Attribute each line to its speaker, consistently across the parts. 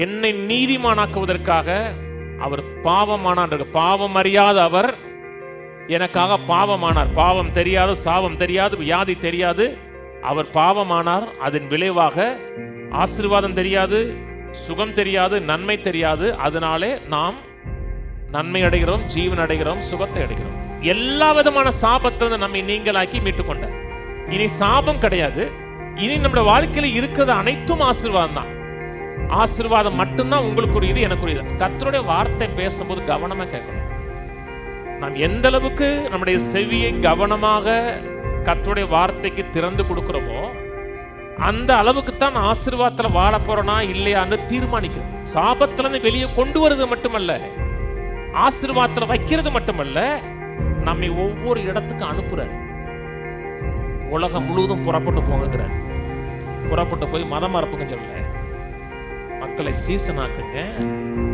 Speaker 1: என்னை நீதிமானாக்குவதற்காக அவர் பாவமானார். பாவம் அறியாத அவர் எனக்காக பாவமானார். பாவம் தெரியாது, சாபம் தெரியாது, வியாதி தெரியாது, அவர் பாவமானார். அதன் விளைவாக ஆசீர்வாதம் தெரியாது, சுகம் தெரியாது, நன்மை தெரியாது. அதனாலே நாம் நன்மை அடைகிறோம், ஜீவன் அடைகிறோம், சுகத்தை அடைகிறோம். எல்லா விதமான சாபத்திலிருந்து நம்மை நீங்களாக்கி மீட்டுக்கொண்டார். இனி சாபம் கிடையாது. இனி நம்முடைய வாழ்க்கையில இருக்கிறது அனைத்தும் ஆசீர்வாதம் தான். ஆசீர்வாதம் மட்டும்தான் உங்களுக்குரியது, எனக்குரியது. கர்த்தருடைய வார்த்தை பேசும்போது கவனமா கேட்கணும். நாம் எந்த அளவுக்கு நம்முடைய செவியை கவனமாக கர்த்தருடைய வார்த்தைக்கு திறந்து கொடுக்கிறோமோ அந்த அளவுக்கு தான் ஆசீர்வாதத்துல வாழ போறோனா இல்லையான்னு தீர்மானிக்கிறோம். சாபத்திலிருந்து வெளியே கொண்டு வருது மட்டுமல்ல, ஆசீர்வாதத்துல வைக்கிறது மட்டுமல்ல, நம்மை ஒவ்வொரு இடத்துக்கு அனுப்புறார். உலகம் முழுவதும் புறப்பட்டு போங்கிறார். புறப்பட்டு போய் மதம் மறப்புங்க சொல்ல, மக்களை சீசனாக்குங்க,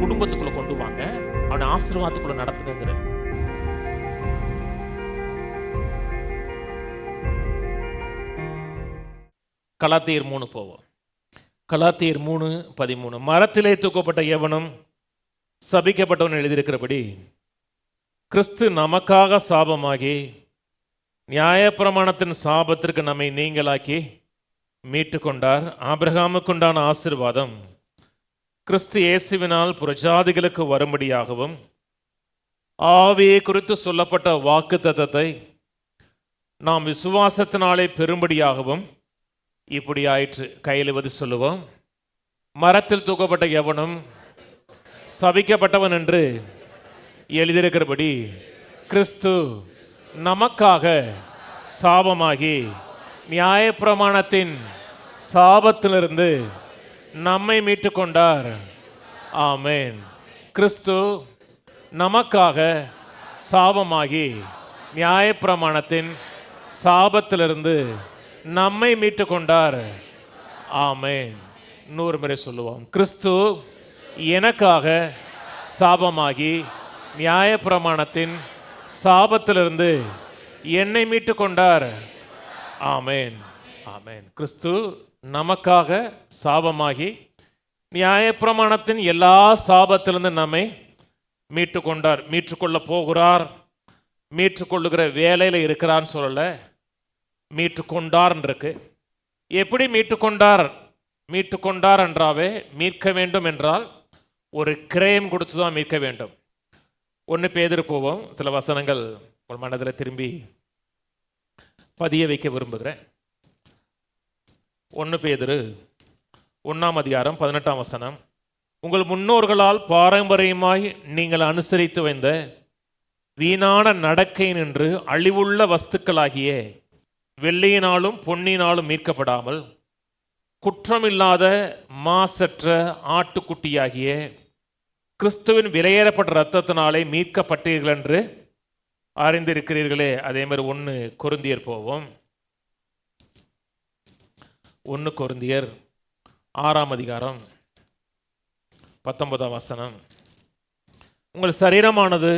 Speaker 1: குடும்பத்துக்குள்ள கொண்டு வாங்க, அவனை ஆசீர்வாதத்துக்குள்ள நடத்துங்கிற. கலாத்தியர் 3 போவோம். கலாத்தியர் 3:13. மரத்திலே தூக்கப்பட்ட எவனும் சபிக்கப்பட்டவன் எழுதியிருக்கிறபடி கிறிஸ்து நமக்காக சாபமாகி நியாயப்பிரமாணத்தின் சாபத்திற்கு நம்மை நீங்களாக்கி மீட்டு கொண்டார். ஆபிரகாமுக்குண்டான ஆசீர்வாதம் கிறிஸ்து இயேசுவினால் புறஜாதிகளுக்கு வரும்படியாகவும் ஆவியை குறித்து சொல்லப்பட்ட வாக்கு தத்தத்தை நாம் விசுவாசத்தினாலே பெறும்படியாகவும் இப்படி ஆயிற்று. கையிலுவது சொல்லுவோம். மரத்தில் தூக்கப்பட்ட எவனும் சபிக்கப்பட்டவன் என்று எழுதியிருக்கிறபடி கிறிஸ்து நமக்காக சாபமாகி நியாயப்பிரமாணத்தின் சாபத்திலிருந்து நம்மை மீட்டு கொண்டார். ஆமென். கிறிஸ்து நமக்காக சாபமாகி நியாயப்பிரமாணத்தின் சாபத்திலிருந்து நம்மை மீட்டு கொண்டார். ஆமென். 100 முறை சொல்லுவோம். கிறிஸ்து எனக்காக சாபமாகி நியாயப்பிரமாணத்தின் சாபத்திலிருந்து என்னை மீட்டு கொண்டார். ஆமென். ஆமென். கிறிஸ்து நமக்காக சாபமாகி நியாயப்பிரமாணத்தின் எல்லா சாபத்திலிருந்து நம்மை மீட்டு கொண்டார். மீட்டுக்கொள்ள போகிறார். மீட்டுக்கொள்ளுகிற வேலையில் இருக்கிறான்னு சொல்லல, மீட்டுக்கொண்டார் இருக்கு. எப்படி மீட்டுக்கொண்டார்? மீட்டுக்கொண்டார் என்றாவே மீட்க வேண்டும் என்றால் ஒரு கிரயம் கொடுத்து தான் மீட்க வேண்டும். 1 பேதுரு போவோம். சில வசனங்கள் உங்கள் மனதில் திரும்பி பதிய வைக்க விரும்புகிறேன். 1 பேதுரு 1:18 உங்கள் முன்னோர்களால் பாரம்பரியமாய் நீங்கள் அனுசரித்து வந்த வீணான நடக்கை நின்று அழிவுள்ள வஸ்துக்களாகிய வெள்ளியினாலும் பொன்னினாலும் மீட்கப்படாமல் குற்றமில்லாத மாசற்ற ஆட்டுக்குட்டியாகிய கிறிஸ்துவின் விலையேறப்பட்ட இரத்தத்தினாலே மீட்கப்பட்டீர்கள் என்று அறிந்திருக்கிறீர்களே. அதே மாதிரி 1 கொரிந்தியர் போவோம். 1 கொரிந்தியர் 6:19 உங்கள் சரீரமானது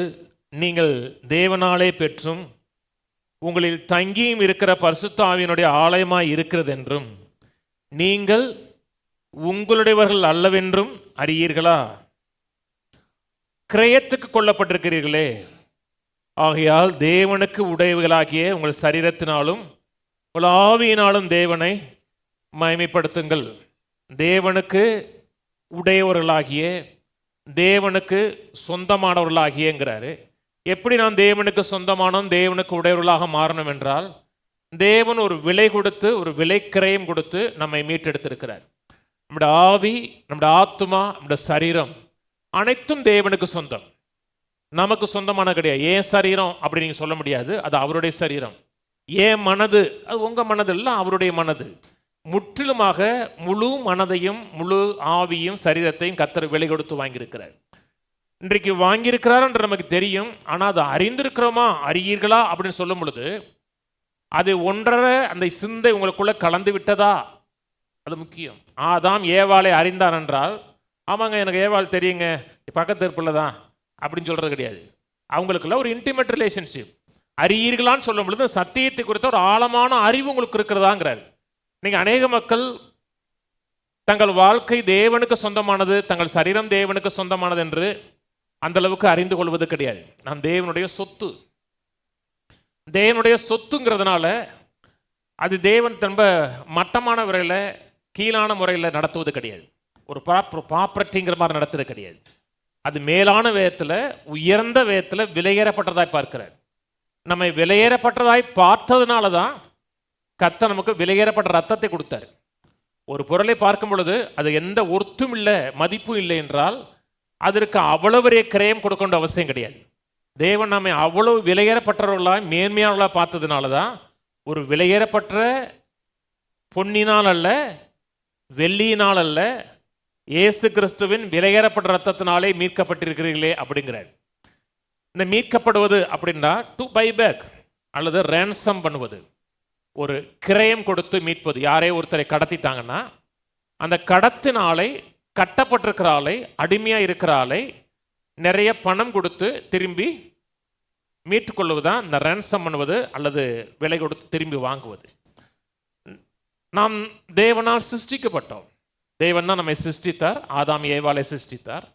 Speaker 1: நீங்கள் தேவனாலே பெற்றும் உங்களில் தங்கியும் இருக்கிற பரிசுத்த ஆவியினுடைய ஆலயமாய் இருக்கிறது என்றும் நீங்கள் உங்களுடையவர்கள் அல்லவென்றும் அறியீர்களா? கிரயத்துக்கு கொல்லப்பட்டிருக்கிறீர்களே. ஆகையால் தேவனுக்கு உடையவர்களாகிய உங்கள் சரீரத்தினாலும் உங்கள் ஆவியினாலும் தேவனை மகிமைப்படுத்துங்கள். தேவனுக்கு உடையவர்களாகிய, தேவனுக்கு சொந்தமானவர்களாகியங்கிறாரு. எப்படி நாம் தேவனுக்கு சொந்தமானோம், தேவனுக்கு உடையவர்களாக மாறணும் என்றால், தேவன் ஒரு விலை கொடுத்து, ஒரு விலைக்கிரயம் கொடுத்து நம்மை மீட்டெடுத்திருக்கிறார். நம்முடைய ஆவி, நம்முடைய ஆத்மா, நம்முடைய சரீரம் அனைத்தும் தேவனுக்கு சொந்தம். நமக்கு சொந்தமான கிடையாது. ஏன் சரீரம் அப்படி நீங்கள் சொல்ல முடியாது, அது அவருடைய சரீரம். ஏன் மனது, அது உங்கள் மனது இல்லை, அவருடைய மனது. முற்றிலுமாக முழு மனதையும் முழு ஆவியும் சரீரத்தையும் கர்த்தர் விலை கொடுத்து வாங்கியிருக்கிறார். இன்றைக்கு வாங்கியிருக்கிறார் என்று நமக்கு தெரியும். ஆனால் அதை அறிந்திருக்கிறோமா, அறியீர்களா அப்படின்னு சொல்லும் பொழுது அது ஒன்றரை அந்த சிந்தை உங்களுக்குள்ள கலந்து விட்டதா, அது முக்கியம். ஆதாம் ஏவாளை அறிந்தார் என்றால், ஆமாங்க எனக்கு ஏவாள் தெரியுங்க, பக்கத்து இருப்பில் தான் அப்படின்னு சொல்கிறது கிடையாது. அவங்களுக்குள்ள ஒரு இன்டிமேட் ரிலேஷன்ஷிப். அறியீர்களான்னு சொல்லும் பொழுது சத்தியத்தை குறித்த ஒரு ஆழமான அறிவு உங்களுக்கு இருக்கிறதாங்கிறார். நீங்கள் அநேக மக்கள் தங்கள் வாழ்க்கை தேவனுக்கு சொந்தமானது, தங்கள் சரீரம் தேவனுக்கு சொந்தமானது என்று அந்த அளவுக்கு அறிந்து கொள்வது கிடையாது. நாம் தேவனுடைய சொத்து. தேவனுடைய சொத்துங்கிறதுனால அது தேவன் ரொம்ப மட்டமான முறையில், கீழான முறையில் நடத்துவது கிடையாது. ஒரு ப்ராப்பர்ட்டிங்கிற மாதிரி நடத்துறது கிடையாது. அது மேலான விதத்தில், உயர்ந்த விதத்தில் விலையேறப்பட்டதாய் பார்க்கிறார். நம்மை விலையேறப்பட்டதாய் பார்த்ததுனால தான் கர்த்தர் நமக்கு விலையேறப்பட்ட ரத்தத்தை கொடுத்தார். ஒரு பொருளை பார்க்கும் பொழுது அது எந்த ஒர்த்தும் இல்லை, மதிப்பும் இல்லை என்றால் அதற்கு அவ்வளவு பெரிய கிரயம் கொடுக்க வேண்டிய அவசியம் கிடையாது. தேவன் நம்மை அவ்வளவு விலையேறப்பட்டவர்களாக, மேன்மையானவர்களாக பார்த்ததுனால தான் ஒரு விலையேறப்பட்ட பொன்னினால் அல்ல, வெள்ளியினால் அல்ல, இயேசு கிறிஸ்துவின் விலையேறப்பட்ட ரத்தத்தினாலே மீட்கப்பட்டிருக்கிறீர்களே அப்படிங்கிறார். இந்த மீட்கப்படுவது அப்படின்னா டு பை பேக் அல்லது ரேன்சம் பண்ணுவது, ஒரு கிரயம் கொடுத்து மீட்பது. யாரே ஒருத்தரை கடத்திட்டாங்கன்னா அந்த கடத்தினாலை, கட்டப்பட்டிருக்கிற ஆளை, அடிமையாக இருக்கிற ஆளை நிறைய பணம் கொடுத்து திரும்பி மீட்டுக்கொள்வது தான் இந்த ரேன்சம் பண்ணுவது அல்லது விலை கொடுத்து திரும்பி வாங்குவது. நாம் தேவனால் சிருஷ்டிக்கப்பட்டோம். தேவன் தான் நம்மை சிருஷ்டித்தார். ஆதாம் ஏவாளை சிருஷ்டித்தார்.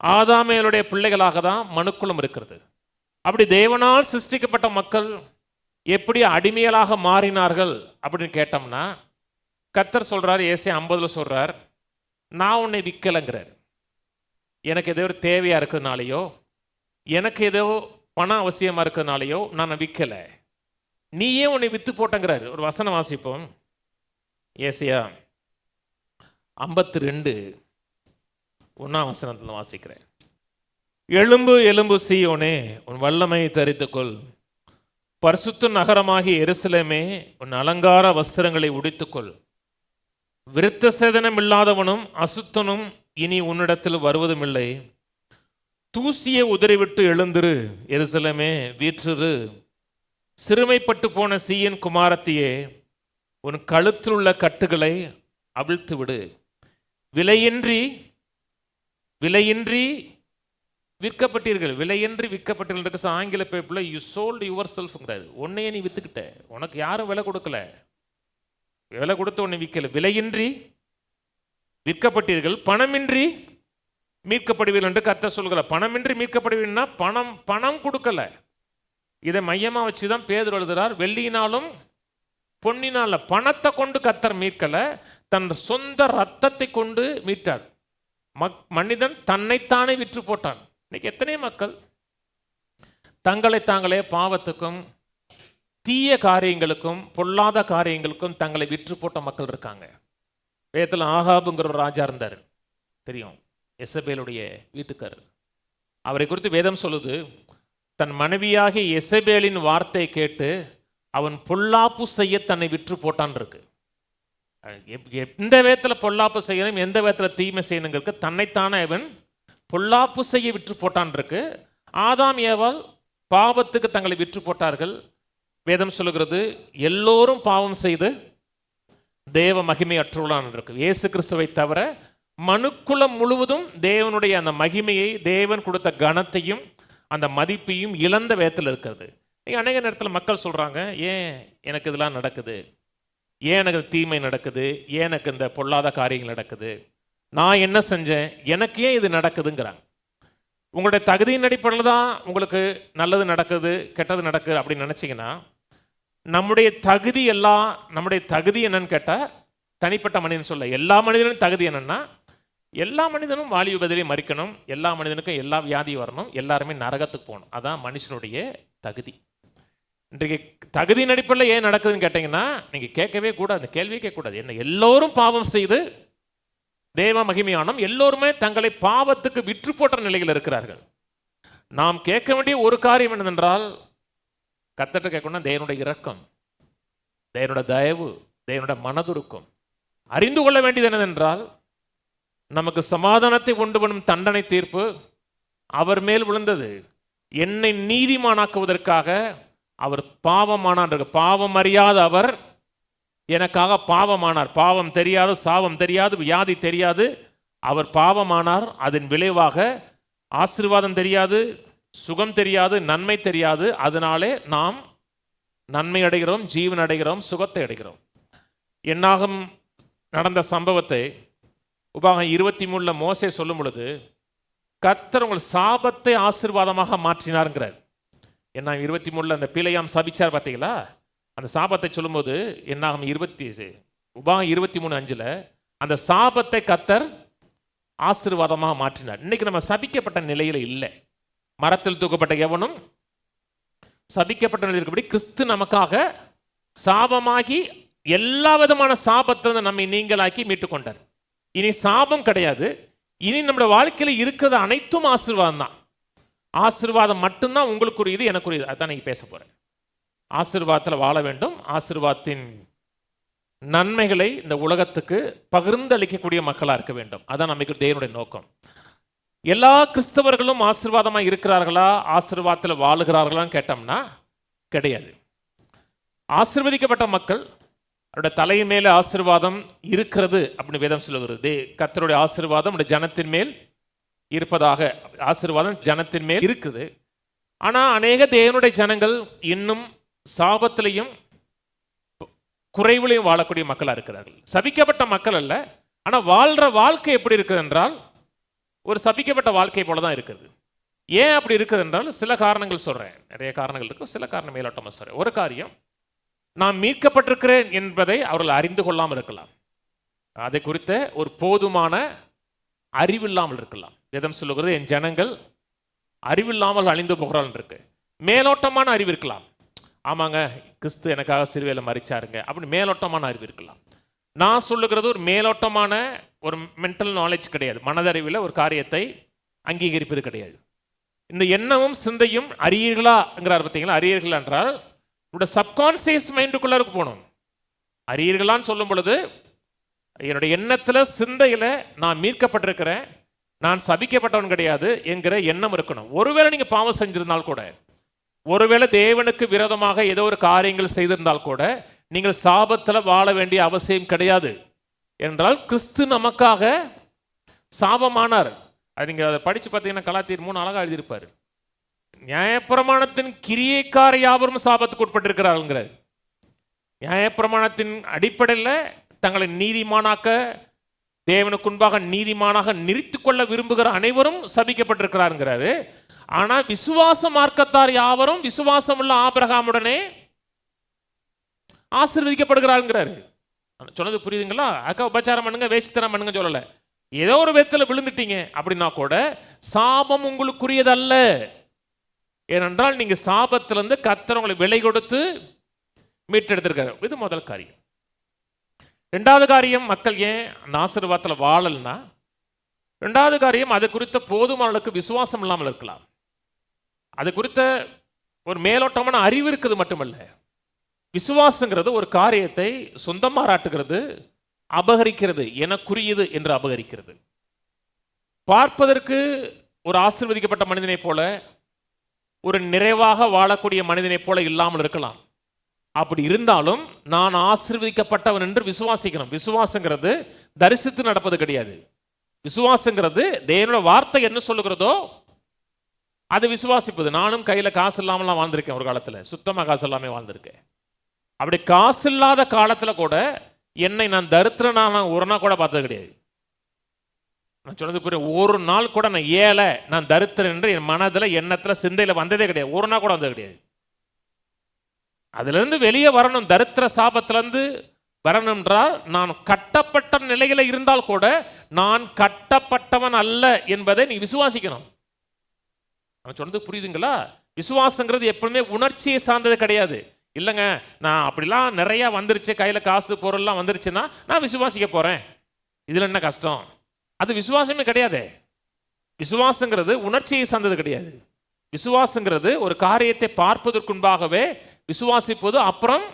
Speaker 1: ஆதாமியலுடைய பிள்ளைகளாக தான் மனுக்குலம் இருக்கிறது. அப்படி தேவனால் சிருஷ்டிக்கப்பட்ட மக்கள் எப்படி அடிமைகளாக மாறினார்கள் அப்படின்னு கேட்டோம்னா, கர்த்தர் சொல்றார், ஏசாயா 50 சொல்றார், நான் உன்னை விற்கலைங்கிறார். எனக்கு ஏதோ ஒரு தேவையா இருக்கிறதுனாலையோ, எனக்கு ஏதோ பணம் அவசியமா இருக்கிறதுனாலையோ நான் விற்கலை, நீயே உன்னை வித்து போட்டங்கிறார். ஒரு வசனம் வாசிப்போம். ஏசாயா 52 1ஆம் வசனத்தில் வாசிக்கிறேன். எழும்பு எழும்பு சீயோனே, உன் வல்லமையை தரித்துக்கொள். பரிசுத்த நகரமாகிய எருசலேமே, உன் அலங்கார வஸ்திரங்களை உடித்துக்கொள். விருத்த சேதனம் இல்லாதவனும் அசுத்தனும் இனி உன்னிடத்தில் வருவதும் இல்லை. தூசியை உதறிவிட்டு எழுந்திரு எருசலேமே, வீற்றிரு. சிறுமைப்பட்டு போன சீயின் குமாரத்தியே, உன் கழுத்தில் உள்ள கட்டுகளை அவிழ்த்து விடு. விலையின்றி விற்கப்பட்டீர்கள். விலையின்றி விற்கப்பட்டீர்கள். ஆங்கில பேப்பில் யூ சோல்ட் யுவர் செல்ஃப்ங்கிறாரு. உன்னையே நீ வித்துக்கிட்ட, உனக்கு யாரும் விலை கொடுக்கல, விலை கொடுத்து உன்னை விற்கல. விலையின்றி விற்கப்பட்டீர்கள், பணமின்றி மீட்கப்படுவீர்கள் என்று கர்த்தர் சொல்கிறார். பணமின்றி மீட்கப்படுவீங்கன்னா பணம் கொடுக்கல. இதை மையமாக வச்சு தான் பேதுரு எழுதுகிறார். வெள்ளியினாலும் பொன்னினால, பணத்தை கொண்டு கர்த்தர் மீட்கல, தன் சொந்த ரத்தத்தை கொண்டு மீட்டார். மனிதன் தன்னைத்தானே விற்று போட்டான். இன்னைக்கு எத்தனை மக்கள் தங்களை தாங்களே பாவத்துக்கும் தீய காரியங்களுக்கும் பொல்லாத காரியங்களுக்கும் தங்களை விற்று போட்ட மக்கள் இருக்காங்க. வேதத்தில் ஆகாபுங்கிற ஒரு ராஜா இருந்தார், தெரியும், எசபேலுடைய வீட்டுக்காரர். அவரை குறித்து வேதம் சொல்லுது, தன் மனைவியாகிய எசபேலின் வார்த்தை கேட்டு அவன் பொல்லாப்பு செய்ய தன்னை விற்று போட்டான் இருக்கு. எந்த விதத்தில் பொல்லாப்பு செய்யணும், எந்த விதத்தில் தீமை செய்யணுங்கிறதுக்கு தன்னைத்தானே அவன் பொல்லாப்பு செய்ய விற்று போட்டான் இருக்கு. ஆதாம் ஏவாள் பாவத்துக்கு தங்களை விற்று போட்டார்கள். வேதம் சொல்லுகிறது, எல்லோரும் பாவம் செய்து தேவ மகிமை அற்றுள்ளான் இருக்கு. இயேசு கிறிஸ்துவை தவிர மனுக்குலம் முழுவதும் தேவனுடைய அந்த மகிமையை, தேவன் கொடுத்த கனத்தையும் அந்த மதிப்பையும் இழந்த விதத்தில் இருக்கிறது. அநேக நேரத்தில் மக்கள் சொல்றாங்க, ஏன் எனக்கு இதெல்லாம் நடக்குது, ஏன் எனக்கு தீமை நடக்குது, ஏன் எனக்கு இந்த பொல்லாத காரியங்கள் நடக்குது, நான் என்ன செஞ்சேன், எனக்கு ஏன் இது நடக்குதுங்கிறாங்க. உங்களுடைய தகுதியின் அடிப்படையில் தான் உங்களுக்கு நல்லது நடக்குது, கெட்டது நடக்குது அப்படின்னு நினச்சிங்கன்னா, நம்முடைய தகுதி என்னன்னு கேட்டால் தனிப்பட்ட மனிதன் சொல்ல, எல்லா மனிதனும் தகுதி என்னன்னா, எல்லா மனிதனும் வாலிப பதிலே மறிக்கணும், எல்லா மனிதனுக்கும் எல்லா வியாதியும் வரணும், எல்லாருமே நரகத்துக்கு போகணும். அதான் மனுஷனுடைய தகுதி. இன்றைக்கு தகுதியின் அடிப்படையில் ஏன் நடக்குதுன்னு கேட்டீங்கன்னா, நீங்கள் கேட்கவே கூடாது, அந்த கேள்வியே கேட்கக்கூடாது. என்ன, எல்லோரும் பாவம் செய்து தேவ மகிமையானம், எல்லோருமே தங்களை பாவத்துக்கு விற்று போட்ட நிலையில் இருக்கிறார்கள். நாம் கேட்க வேண்டிய ஒரு காரியம் என்னவென்றால், கர்த்தர்ட்ட கேட்கணும்னா தேவனுடைய இரக்கம், தேவனுடைய தயவு, தேவனுடைய மனதுருக்கம். அறிந்து கொள்ள வேண்டியது என்னவென்றால், நமக்கு சமாதானத்தை கொண்டு வரும் தண்டனை தீர்ப்பு அவர் மேல் விழுந்தது. என்னை நீதிமானாக்குவதற்காக அவர் பாவமானார். பாவம் அறியாத அவர் எனக்காக பாவமானார். பாவம் தெரியாது, சாபம் தெரியாது, வியாதி தெரியாது, அவர் பாவமானார். அதன் விளைவாக ஆசீர்வாதம் தெரியாது, சுகம் தெரியாது, நன்மை தெரியாது. அதனாலே நாம் நன்மை அடைகிறோம், ஜீவன் அடைகிறோம், சுகத்தை அடைகிறோம். என்னாகும் நடந்த சம்பவத்தை உபாகம் 23 மோசே சொல்லும் பொழுது கர்த்தர் உங்கள் சாபத்தை ஆசீர்வாதமாக மாற்றினாருங்கிறார். என்ன 23 அந்த பிழையாம் சபிச்சார் பார்த்தீங்களா? அந்த சாபத்தை சொல்லும்போது என்னாகும் உபாகம் 23:5 அந்த சாபத்தை கர்த்தர் ஆசீர்வாதமாக மாற்றினார். இன்னைக்கு நம்ம சபிக்கப்பட்ட நிலையில் இல்லை. மரத்தில் தூக்கப்பட்ட எவனும் சபிக்கப்பட்ட நிலையில் இருக்கபடி கிறிஸ்து நமக்காக சாபமாகி எல்லா விதமான சாபத்தை நம்மை நீங்களாக்கி மீட்டுக்கொண்டார். இனி சாபம் கிடையாது. இனி நம்முடைய வாழ்க்கையில் இருக்கிறது அனைத்தும் ஆசீர்வாதம் தான். ஆசீர்வாதம் மட்டும்தான் உங்களுக்குரியது, எனக்குரியது. அதான் நீங்க பேச போறேன். ஆசீர்வாதத்தில் வாழ வேண்டும். ஆசீர்வாதத்தின் நன்மைகளை இந்த உலகத்துக்கு பகிர்ந்து அளிக்கக்கூடிய மக்களாக இருக்க வேண்டும். அதான் நமக்கு தேவனுடைய நோக்கம். எல்லா கிறிஸ்தவர்களும் ஆசீர்வாதமாக இருக்கிறார்களா, ஆசீர்வாதத்தில் வாழுகிறார்களான்னு கேட்டோம்னா கிடையாது. ஆசீர்வதிக்கப்பட்ட மக்கள் அவருடைய தலையின் மேலே ஆசீர்வாதம் இருக்கிறது அப்படின்னு வேதம் சொல்லுகிறது. கர்த்தருடைய ஆசீர்வாதம் ஜனத்தின் மேல் இருப்பதாக. ஆசீர்வாதம் ஜனத்தின் மேல் இருக்குது. ஆனால் அநேக தேவனுடைய ஜனங்கள் இன்னும் சாபத்திலையும் குறைவிலையும் வாழக்கூடிய மக்களாக இருக்கிறார்கள். சபிக்கப்பட்ட மக்கள் அல்ல, ஆனால் வாழ்கிற வாழ்க்கை எப்படி இருக்குது என்றால் ஒரு சபிக்கப்பட்ட வாழ்க்கை போல தான் இருக்குது. ஏன் அப்படி இருக்குது என்றால் சில காரணங்கள் சொல்கிறேன். நிறைய காரணங்கள் இருக்கும், சில காரணம் மேலோட்டமாக சொல்கிறேன். ஒரு காரியம், நான் மீட்கப்பட்டிருக்கிறேன் என்பதை அவர்கள் அறிந்து கொள்ளாமல் இருக்கலாம். அதை குறித்த ஒரு போதுமான அறிவில்லாமல் இருக்கலாம். வேதம் சொல்லுகிறது என் ஜனங்கள் அறிவில்லாமல் அழிந்து போகிறாள் இருக்கு. மேலோட்டமான அறிவு இருக்கலாம். ஆமாங்க, கிறிஸ்து எனக்காக சிலுவையில் மரிச்சாருங்க அப்படின்னு மேலோட்டமான அறிவு இருக்கலாம். நான் சொல்லுகிறது ஒரு மேலோட்டமான ஒரு மென்டல் நாலேஜ் கிடையாது. மனதறிவில் ஒரு காரியத்தை அங்கீகரிப்பது கிடையாது. இந்த எண்ணமும் சிந்தையும் அறியீர்களாங்கிறார் பார்த்தீங்களா? அறியீர்கள் என்றால் உங்களோட சப்கான்சியஸ் மைண்டுக்குள்ளே போகணும். அறியீர்களான்னு சொல்லும் பொழுது என்னுடைய எண்ணத்தில் சிந்தையில் நான் மீட்கப்பட்டிருக்கிறேன், நான் சபிக்கப்பட்டவன் கிடையாது என்கிற எண்ணம் இருக்கணும். ஒருவேளை நீங்கள் பாவம் செஞ்சிருந்தால் கூட, ஒருவேளை தேவனுக்கு விரோதமாக ஏதோ ஒரு காரியங்கள் செய்திருந்தால் கூட நீங்கள் சாபத்தில் வாழ வேண்டிய அவசியம் கிடையாது. என்றால் கிறிஸ்து நமக்காக சாபமானார். அது நீங்கள் அதை படித்து பார்த்தீங்கன்னா கலாத்தியர் 3 அழகாக எழுதியிருப்பார். நியாயப்பிரமாணத்தின் கிரியைக்கார யாவரும் சாபத்துக்கு உட்பட்டிருக்கிறார்கள். நியாயப்பிரமாணத்தின் அடிப்படையில் தங்களை நீதிமானாக்க, தேவனுக்கு முன்பாக நீதிமானாக நிறுத்திக் கொள்ள விரும்புகிற அனைவரும் சபிக்கப்பட்டிருக்கிறாருங்கிறாரு. ஆனால் விசுவாச மார்க்கத்தார் யாவரும் விசுவாசம் உள்ள ஆபிரகாமுடனே ஆசீர்வதிக்கப்படுகிறாருங்கிறாரு. சொன்னது புரியுதுங்களா? அக்கா உபச்சாரம் பண்ணுங்க, வேசித்தனம் பண்ணுங்க சொல்லலை. ஏதோ ஒரு விதத்தில் விழுந்துட்டீங்க அப்படின்னா கூட சாபம் உங்களுக்குரியதல்ல. ஏனென்றால் நீங்க சாபத்திலிருந்து கர்த்தர் உங்களை விலை கொடுத்து மீட்டெடுத்திருக்காரு. இது முதல் காரியம். ரெண்டாவது காரியம், மக்கள் ஏன் அந்த ஆசீர்வாதத்தில் வாழல்னா, ரெண்டாவது காரியம் அது குறித்த போதுமான அளவுக்கு விசுவாசம் இல்லாமல் இருக்கலாம். அது குறித்த ஒரு மேலோட்டமான அறிவு இருக்குது மட்டுமல்ல. விசுவாசங்கிறது ஒரு காரியத்தை சொந்தமாக மாறாட்டுகிறது, அபகரிக்கிறது, எனக்குரியது என்று அபகரிக்கிறது. பார்ப்பதற்கு ஒரு ஆசீர்வதிக்கப்பட்ட மனிதனை போல, ஒரு நிறைவாக வாழக்கூடிய மனிதனை போல இல்லாமல் இருக்கலாம். அப்படி இருந்தாலும் நான் ஆசீர்வதிக்கப்பட்டவன் என்று விசுவாசிக்கணும். விசுவாசங்கிறது தரிசித்து நடப்பது கிடையாது. விசுவாசங்கிறது தேவனோட வார்த்தை என்ன சொல்லுகிறதோ அது விசுவாசிப்பது. நானும் கையில் காசு இல்லாமலாம் வாழ்ந்திருக்கேன். ஒரு காலத்தில் சுத்தமாக காசு இல்லாமல் வாழ்ந்திருக்கேன். அப்படி காசு இல்லாத காலத்தில் கூட என்னை நான் தரித்திரனா ஒரு நாள் கூட பார்த்தது கிடையாது. நான் சொன்னது புரியும். ஒரு நாள் கூட நான் ஏழை, நான் தரித்திரன் என்று என் மனதில், எண்ணத்தில், சிந்தையில் வந்ததே கிடையாது. ஒரு நாள் கூட வந்தது கிடையாது. அதிலிருந்து வெளியே வரணும், தரித்திர சாபத்திலிருந்து வரணும் என்றால் நான் கட்டப்பட்ட நிலையில இருந்தால் கூட நான் கட்டப்பட்டவன் அல்ல என்பதை நீ விசுவாசிக்கணும். நான் சொன்னது புரியுதுங்களா? விசுவாசங்கிறது எப்பவுமே உணர்ச்சியை சார்ந்தது கிடையாது. இல்லைங்க, நான் அப்படிலாம் நிறைய வந்துருச்சு, கையில் காசு பொருள்லாம் வந்துருச்சுன்னா நான் விசுவாசிக்க போறேன், இதுல என்ன கஷ்டம்? அது விசுவாசமே கிடையாது. விசுவாசங்கிறது உணர்ச்சியை சார்ந்தது கிடையாது. விசுவாசங்கிறது ஒரு காரியத்தை பார்ப்பதற்குன்பாகவே விசுவாசிப்பது, அப்புறம்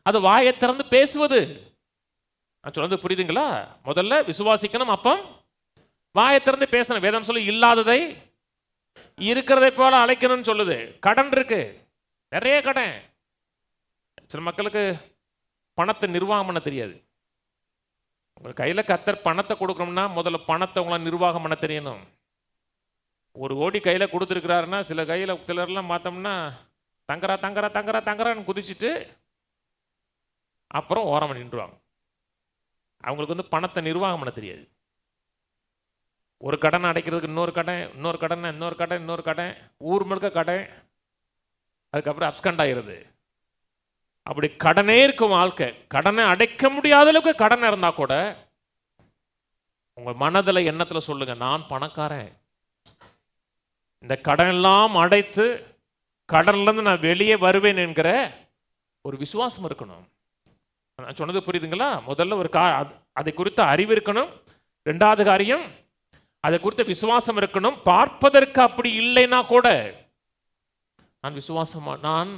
Speaker 1: அது வாயை திறந்து பேசுவது. நான் சொன்னது புரியுதுங்களா? முதல்ல விசுவாசிக்கணும், அப்போ வாயை திறந்து பேசணும். வேதம் சொல்லி இல்லாததை இருக்கிறதை போல அழைக்கணும்னு சொல்லுது. கடன் இருக்கு, நிறைய கடன். சில மக்களுக்கு பணத்தை நிர்வாகம் பண்ண தெரியாது. உங்கள் கையில் கர்த்தர் பணத்தை கொடுக்கணும்னா முதல்ல பணத்தை உங்களால் நிர்வாகம் பண்ண தெரியணும். 1 கோடி கையில் கொடுத்துருக்கிறாருன்னா சிலர்லாம் பார்த்தோம்னா தங்கரா தங்கரா தங்கரா தங்கரான்னு குதிச்சுட்டு அப்புறம் ஓரம் நின்றுவாங்க. அவங்களுக்கு வந்து பணத்தை நிர்வாகம் பண்ண தெரியாது. ஒரு கடன் அடைக்கிறதுக்கு இன்னொரு கடன், இன்னொரு கடன், இன்னொரு கடன், இன்னொரு கடன், ஊர் முழுக்க கடன், அதுக்கப்புறம் அப்ஸ்கண்ட் ஆகிறது. அப்படி கடனே இருக்கும் வாழ்க்கை. கடனை அடைக்க முடியாத அளவுக்கு கடன் இருந்தா கூட உங்க மனதில் எண்ணத்தில் சொல்லுங்க, நான் பணக்காரன், இந்த கடன் எல்லாம் அடைத்து கடன்ல இருந்து நான் வெளியே வருவேன் என்கிற ஒரு விசுவாசம் இருக்கணும். நான் சொன்னது புரியுதுங்களா? முதல்ல ஒரு அதை குறித்த அறிவு இருக்கணும். ரெண்டாவது காரியம், அதை குறித்த விசுவாசம் இருக்கணும். பார்ப்பதற்கு அப்படி இல்லைன்னா கூட நான் விசுவாசமா, நான்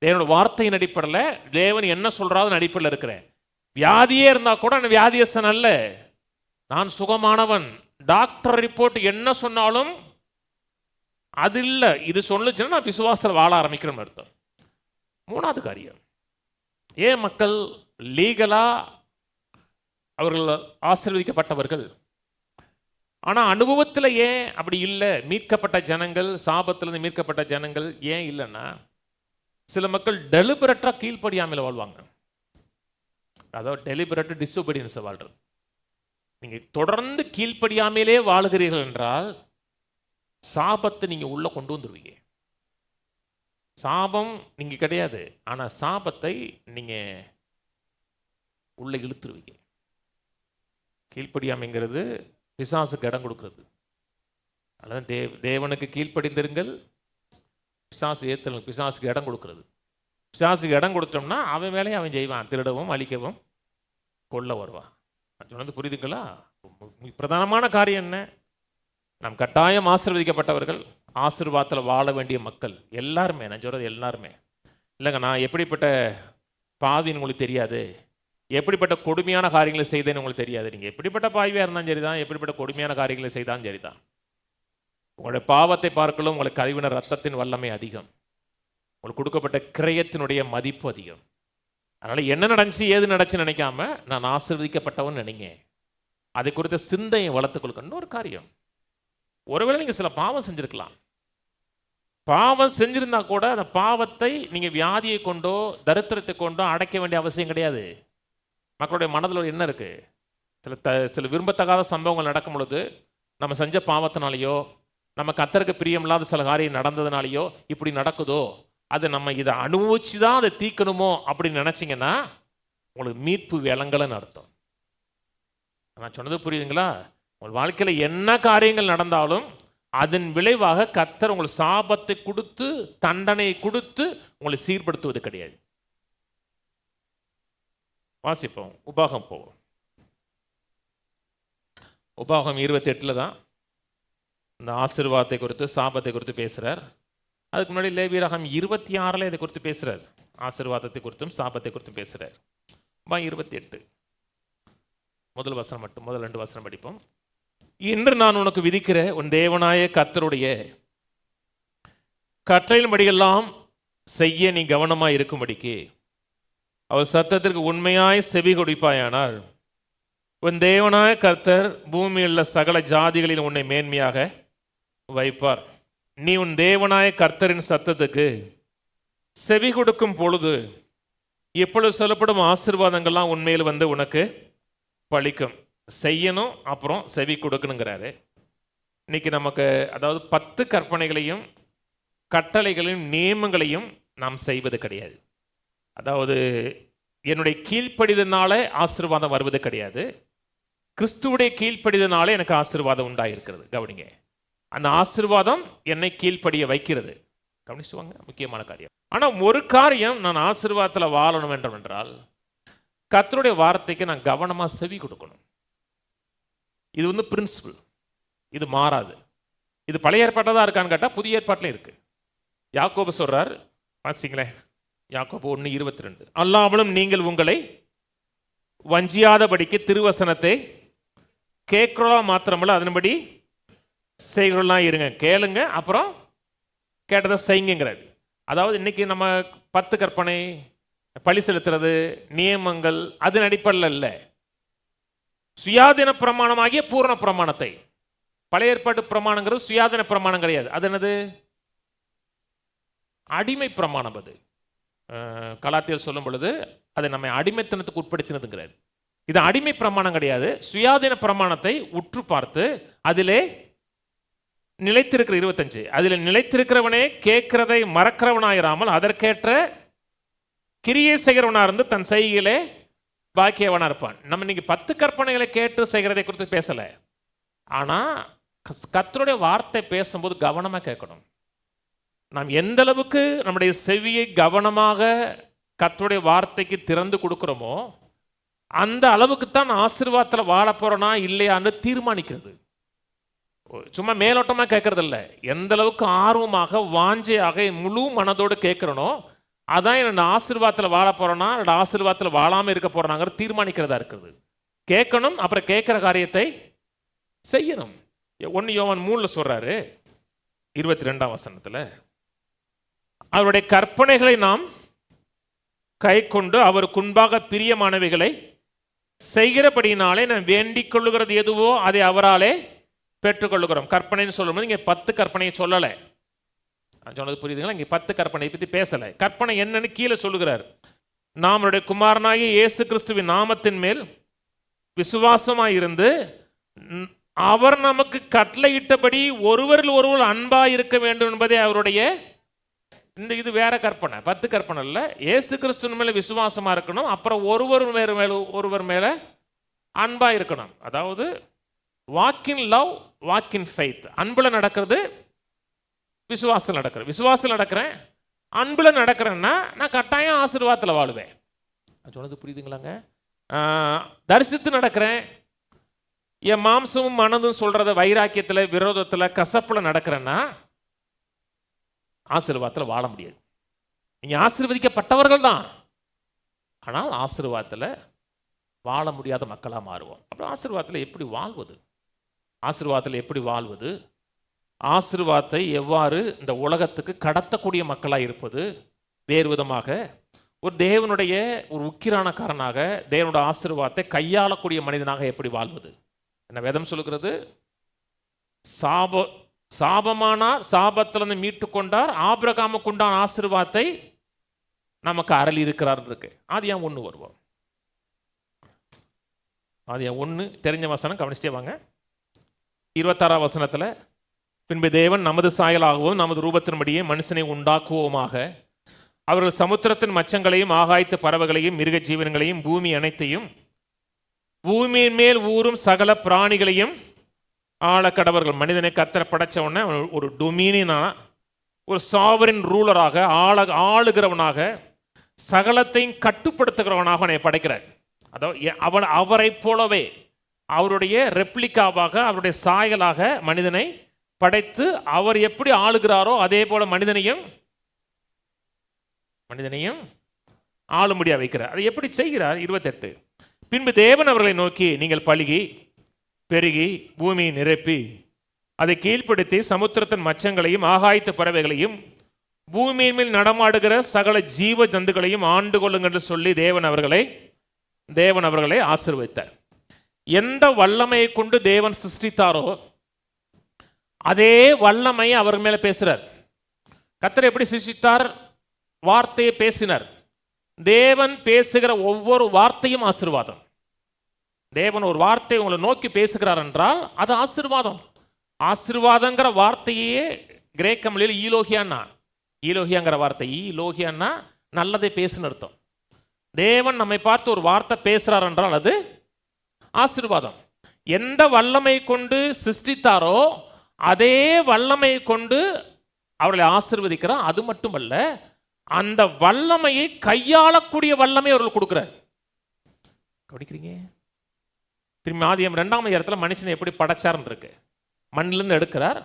Speaker 1: தேவனோட வார்த்தையின் அடிப்படையில், தேவன் என்ன சொல்றாரு அடிப்படையில் இருக்கிறேன். வியாதியே இருந்தா கூட நான் வியாதியஸ்தன் அல்ல, நான் சுகமானவன். டாக்டர் ரிப்போர்ட் என்ன சொன்னாலும் அது இல்லை, இது சொல்லுச்சுன்னா நான் விசுவாசத்தில் வாழ ஆரம்பிக்கிறேன்னு அர்த்தம். மூணாவது காரியம், ஏன் மக்கள் லீகலா அவர்கள் ஆசீர்வதிக்கப்பட்டவர்கள், ஆனா அனுபவத்தில் ஏன் அப்படி இல்லை? மீட்கப்பட்ட ஜனங்கள், சாபத்திலிருந்து மீட்கப்பட்ட ஜனங்கள் ஏன் இல்லைன்னா, சில மக்கள் டெலிபரேட்டா கீழ்ப்படியாமல் வாழ்வாங்க. அதாவது டெலிபரேட் டிஸ்ஒபீடியன்ஸை வாழ்றது. நீங்க தொடர்ந்து கீழ்ப்படியாமலே வாழுகிறீர்கள் என்றால் சாபத்தை நீங்க உள்ள கொண்டு வந்துருவீங்க. சாபம் நீங்க கிடையாது, ஆனா சாபத்தை நீங்க உள்ள இழுத்துருவீங்க. கீழ்ப்படியாமைங்கிறது பிசாசுக்கு இடம் கொடுக்கிறது. அதான் தேவனுக்கு கீழ்ப்படிந்திருங்கள், பிசாசு ஏத்தல், பிசாசுக்கு இடம் கொடுக்கிறது. பிசாசுக்கு இடம் கொடுத்தோம்னா அவன் வேலையை அவன் செய்வான், திருடவும் அழிக்கவும் கொல்ல வருவான். சொன்னது புரியுதுங்களா? பிரதானமான காரியம் என்ன? நாம் கட்டாயம் ஆசீர்வதிக்கப்பட்டவர்கள், ஆசீர்வாதத்தில் வாழ வேண்டிய மக்கள் எல்லாருமே. நான் சொல்றது எல்லாருமே இல்லைங்க. நான் எப்படிப்பட்ட பாவின்னு உங்களுக்கு தெரியாது, எப்படிப்பட்ட கொடுமையான காரியங்களை செய்தேன்னு உங்களுக்கு தெரியாது. நீங்கள் எப்படிப்பட்ட பாவியாக இருந்தாலும் சரிதான், எப்படிப்பட்ட கொடுமையான காரியங்களை செய்தாலும் சரிதான், உங்களுடைய பாவத்தை பார்க்கலும் உங்களுக்கு கழிவின ரத்தத்தின் வல்லமை அதிகம், உங்களுக்கு கொடுக்கப்பட்ட கிரயத்தினுடைய மதிப்பு அதிகம். அதனால் என்ன நடந்துச்சு ஏது நடந்துச்சு நினைக்காம நான் ஆசீர்வதிக்கப்பட்டவன் நினைங்க. அதை குறித்த சிந்தையை வளர்த்துக் கொள்ளுங்க. இன்னொரு காரியம், ஒருவேளை நீங்கள் சில பாவம் செஞ்சுருக்கலாம். பாவம் செஞ்சிருந்தா கூட அந்த பாவத்தை நீங்கள் வியாதியை கொண்டோ தரித்திரத்தை கொண்டோ அடைக்க வேண்டிய அவசியம் கிடையாது. மக்களுடைய மனதில் என்ன இருக்குது? சில விரும்பத்தகாத சம்பவங்கள் நடக்கும் பொழுது நம்ம செஞ்ச பாவத்தினாலேயோ, நம்ம கர்த்தருக்கு பிரியமில்லாத சில காரியம் நடந்ததுனாலேயோ இப்படி நடக்குதோ, அது நம்ம இதை அனுபவிச்சு தான் அதை தீக்கணுமோ அப்படின்னு நினச்சிங்கன்னா உங்களுக்கு மீட்பு விளங்கலைன்னு அர்த்தம். நான் சொன்னது புரியுதுங்களா? உங்கள் வாழ்க்கையில் என்ன காரியங்கள் நடந்தாலும் அதன் விளைவாக கர்த்தர் உங்களுக்கு சாபத்தை கொடுத்து தண்டனையை கொடுத்து உங்களை சீர்படுத்துவது கிடையாது. வாசிப்போம், உபாகம் போவோம். உபாகம் 28 தான் இந்த ஆசீர்வாதத்தை குறித்து சாபத்தை குறித்து பேசுகிறார். அதுக்கு முன்னாடி லேவியராகமம் 26 இதை குறித்து பேசுகிறார். ஆசீர்வாதத்தை குறித்தும் சாபத்தை குறித்தும் பேசுகிறார். 28 முதல் வசனம் மட்டும், முதல் 2 வசனம் படிப்போம். இன்று நான் உனக்கு விதிக்கிற உன் தேவனாய கர்த்தருடைய கட்டளையின்படியெல்லாம் செய்ய நீ கவனமாய் இருக்கும்படிக்கு அவர் சத்தத்திற்கு உண்மையாய் செவி கொடுப்பாயானால் உன் தேவனாய கர்த்தர் பூமியில் உள்ள சகல ஜாதிகளில் உன்னை மேன்மையாக வைப்பார். நீ உன் தேவனாய கர்த்தரின் சத்தத்துக்கு செவி கொடுக்கும் பொழுது எப்பொழுது சொல்லப்படும் ஆசீர்வாதங்கள்லாம் உண்மையில் வந்து உனக்கு பலிக்கும். செய்யணும், அப்புறம் செவி கொடுக்கணுங்கிறாரு. இன்னைக்கு நமக்கு அதாவது 10 கற்பனைகளையும் கட்டளைகளையும் நியமங்களையும் நாம் செய்வது கிடையாது. அதாவது என்னுடைய கீழ்ப்படிதனால ஆசீர்வாதம் வருவது கிடையாது, கிறிஸ்துவுடைய கீழ்ப்படிதனால எனக்கு ஆசீர்வாதம் உண்டாயிருக்கிறது. கவனிங்க, அந்த ஆசீர்வாதம் என்னை கீழ்ப்படிய வைக்கிறது. கவனிச்சுவாங்க, முக்கியமான காரியம். ஆனால் ஒரு காரியம், நான் ஆசீர்வாதத்தில் வாழணும் என்றால் கர்த்தருடைய வார்த்தைக்கு நான் கவனமாக செவி கொடுக்கணும். இது வந்து பிரின்சிபல், இது மாறாது. இது பழைய ஏற்பாட்டில் தான் இருக்கான்னு கேட்டால் புதிய ஏற்பாட்டில் இருக்கு. யாக்கோபு சொல்றார், வாசிங்களேன், யாக்கோபு 1:22. அல்லாமலும் நீங்கள் உங்களை வஞ்சியாதபடிக்கு திருவசனத்தை கேட்கிறோம் மாத்திரமல்ல அதன்படி செய்கிறோம்லாம் இருங்க. கேளுங்க, அப்புறம் கேட்டதை செய்யுங்கிறார். அதாவது இன்னைக்கு நம்ம 10 கற்பனை, பழி செலுத்துறது, நியமங்கள் அதன் அடிப்படையில் இல்லை, சுயாதீன பிரமாணமாகிய பூரண பிரமாணத்தை. பழைய ஏற்பாட்டு பிரமாணங்கிறது சுயாதீன பிரமாணம் கிடையாது. அது என்னது? அடிமை பிரமாணம். அது கலாத்தியர் சொல்லும் பொழுது அதை நம்மை அடிமைத்தனத்துக்கு உட்படுத்தினதுங்கிறார். இது அடிமை பிரமாணம் கிடையாது. சுயாதீன பிரமாணத்தை உற்று பார்த்து அதிலே நிலைத்திருக்கிற 25, அதில் நிலைத்திருக்கிறவனே கேட்கிறதை மறக்கிறவனாயிராமல் அதற்கேற்ற கிரியை செய்கிறவனா இருந்து தன் செய்கையிலே பாக்கியவனா இருப்பான். நம்ம இன்னைக்கு 10 கற்பனைகளை கேட்டு செய்கிறதை குறித்து பேசல. ஆனா கர்த்தருடைய வார்த்தை பேசும்போது கவனமா கேட்கணும். நாம் எந்த அளவுக்கு நம்முடைய செவியை கவனமாக கர்த்தருடைய வார்த்தைக்கு திறந்து கொடுக்கிறோமோ அந்த அளவுக்கு தான் ஆசீர்வாதத்தில் வாழ போறோனா இல்லையான்னு தீர்மானிக்கிறது. சும்மா மேலோட்டமா கேட்கறது இல்லை. எந்த அளவுக்கு ஆர்வமாக வாஞ்சையாக முழு மனதோடு கேட்கிறனோ அதான் என்னோட ஆசீர்வாதத்தில் வாழ போறோனா என்னோட ஆசீர்வாதத்தில் வாழாமல் இருக்க போறோனாங்கிற தீர்மானிக்கிறதா இருக்கிறது. கேட்கணும், அப்புறம் கேட்கிற காரியத்தை செய்யணும். 1 யோவான் 3 சொல்றாரு 22ஆம் வசனத்தில், அவருடைய கற்பனைகளை நாம் கை கொண்டு அவருக்கு முன்பாக பிரியமானவைகளை செய்கிறபடினாலே நாம் வேண்டிக் கொள்ளுகிறது எதுவோ அதை அவராலே பெற்றுக்கொள்ளுகிறோம். கற்பனைன்னு சொல்லும்போது இங்கே 10 கற்பனையை சொல்லலை. நான் சொன்னது புரியுதுங்களா? இங்கே 10 கற்பனையை பற்றி பேசலை. கற்பனை என்னன்னு கீழே சொல்லுகிறார். நம்முடைய குமாரனாகிய இயேசு கிறிஸ்துவின் நாமத்தின் மேல் விசுவாசமாய் இருந்து அவர் நமக்கு கட்டளையிட்டபடி ஒருவரில் ஒருவர் அன்பாய் இருக்க வேண்டும் என்பதே அவருடைய இது வேற கற்பனை. 10 கற்பனை இல்லை. இயேசு கிறிஸ்துவின் மேல விசுவாசமா இருக்கணும், அப்புறம் ஒருவர் மேல அன்பா இருக்கணும். அதாவது walk in love, walk in faith. அன்புல நடக்கிறது, விசுவாசத்தில் நடக்கிறது. விசுவாசத்தில் நடக்கிறேன், அன்புல நடக்கிறேன்னா நான் கட்டாயம் ஆசீர்வாதத்தில் வாழுவேன். சொன்னது புரியுதுங்களாங்க? தரிசித்து நடக்கிறேன், என் மாம்சமும் மனதும் சொல்றத வைராக்கியத்தில் விரோதத்தில் கசப்புல நடக்கிறேன்னா ஆசீர்வாதத்தில் வாழ முடியாது. நீங்க ஆசீர்வதிக்கப்பட்டவர்கள் தான், ஆனால் ஆசீர்வாதத்தில் வாழ முடியாத மக்களாக மாறுவோம். அப்புறம் ஆசீர்வாதத்தில் எப்படி வாழ்வது? ஆசீர்வாதத்தில் எப்படி வாழ்வது? ஆசீர்வாதத்தை எவ்வாறு இந்த உலகத்துக்கு கடத்தக்கூடிய மக்களாக இருப்பது? வேறு விதமாக ஒரு தேவனுடைய ஒரு உக்கிரானக்காரனாக தேவனுடைய ஆசீர்வாதத்தை கையாளக்கூடிய மனிதனாக எப்படி வாழ்வது? என்ன வேதம் சொல்லுகிறது? சாபமானார், சாபத்திலிருந்து மீட்டு கொண்டார், ஆபிரகாமுக்கு உண்டான ஆசீர்வாதத்தை நமக்கு அருளி இருக்கிறார் இருக்கு. அது ஏன் 1 வருவோம். அது ஏன் 1 தெரிஞ்ச வசனம் கவனிச்சிட்டே வாங்க. 26ஆம் வசனத்தில், பின்பு தேவன் நமது சாயலாகவும் நமது ரூபத்தின்படியே மனுஷனை உண்டாக்குவோமாக, அவர்கள் சமுத்திரத்தின் மச்சங்களையும் ஆகாயத்து பறவைகளையும் மிருக ஜீவன்களையும் பூமி அனைத்தையும் பூமியின் மேல் ஊறும் சகல பிராணிகளையும் ஆளக்கடவர்கள். மனிதனை கர்த்தர் படைச்ச உடனே ஒரு டொமினியனா, ஒரு சாவரின் ரூலராக, ஆளுகிறவனாக, சகலத்தையும் கட்டுப்படுத்துகிறவனாக அவனை படைக்கிறார். அதாவது அவரை போலவே அவருடைய ரெப்ளிகாவாக, அவருடைய சாயலாக மனிதனை படைத்து அவர் எப்படி ஆளுகிறாரோ அதே போல மனிதனையும் ஆளும்படியா வைக்கிறார். அதை எப்படி செய்கிறார்? 28, பின்பு தேவன் அவர்களை நோக்கி, நீங்கள் பலுகி பெருகி பூமியை நிரப்பி அதை கீழ்ப்படுத்தி சமுத்திரத்தின் மச்சங்களையும் ஆகாயத்து பறவைகளையும் பூமியின் மேல் நடமாடுகிற சகல ஜீவ ஜந்துக்களையும் ஆண்டு கொள்ளுங்கள் என்று சொல்லி தேவன் அவர்களை ஆசீர்வதித்தார். எந்த வல்லமையை கொண்டு தேவன் சிருஷ்டித்தாரோ அதே வல்லமை அவர் மேல பேசுறார். கர்த்தர் எப்படி சிருஷ்டித்தார்? வார்த்தையை பேசினார். தேவன் பேசுகிற ஒவ்வொரு வார்த்தையும் ஆசீர்வாதம். தேவன் ஒரு வார்த்தை உங்களை நோக்கி பேசுகிறார் என்றால் அது ஆசீர்வாதம். ஆசீர்வாதங்கிற வார்த்தையே கிரேக்க மொழியில் ஈலோகியாங்கிற வார்த்தை, ஈலோகியான்னா நல்லதை பேசுன்னு அர்த்தம். தேவன் நம்மை பார்த்து ஒரு வார்த்தை பேசுறார் என்றால் அது ஆசீர்வாதம். எந்த வல்லமை கொண்டு சிருஷ்டித்தாரோ அதே வல்லமை கொண்டு அவர்களை ஆசீர்வதிக்கிறார். அது மட்டுமல்ல, அந்த வல்லமையை கையாளக்கூடிய வல்லமை அவர்கள் கொடுக்கிறார். கவனிக்கிறீங்க? திரும்பி ஆதியாகமம் 2ஆம் அதிகாரத்தில் மனுஷனை எப்படி படைச்சார்ன்னு இருக்கு. மண்ணிலிருந்து எடுக்கிறார்,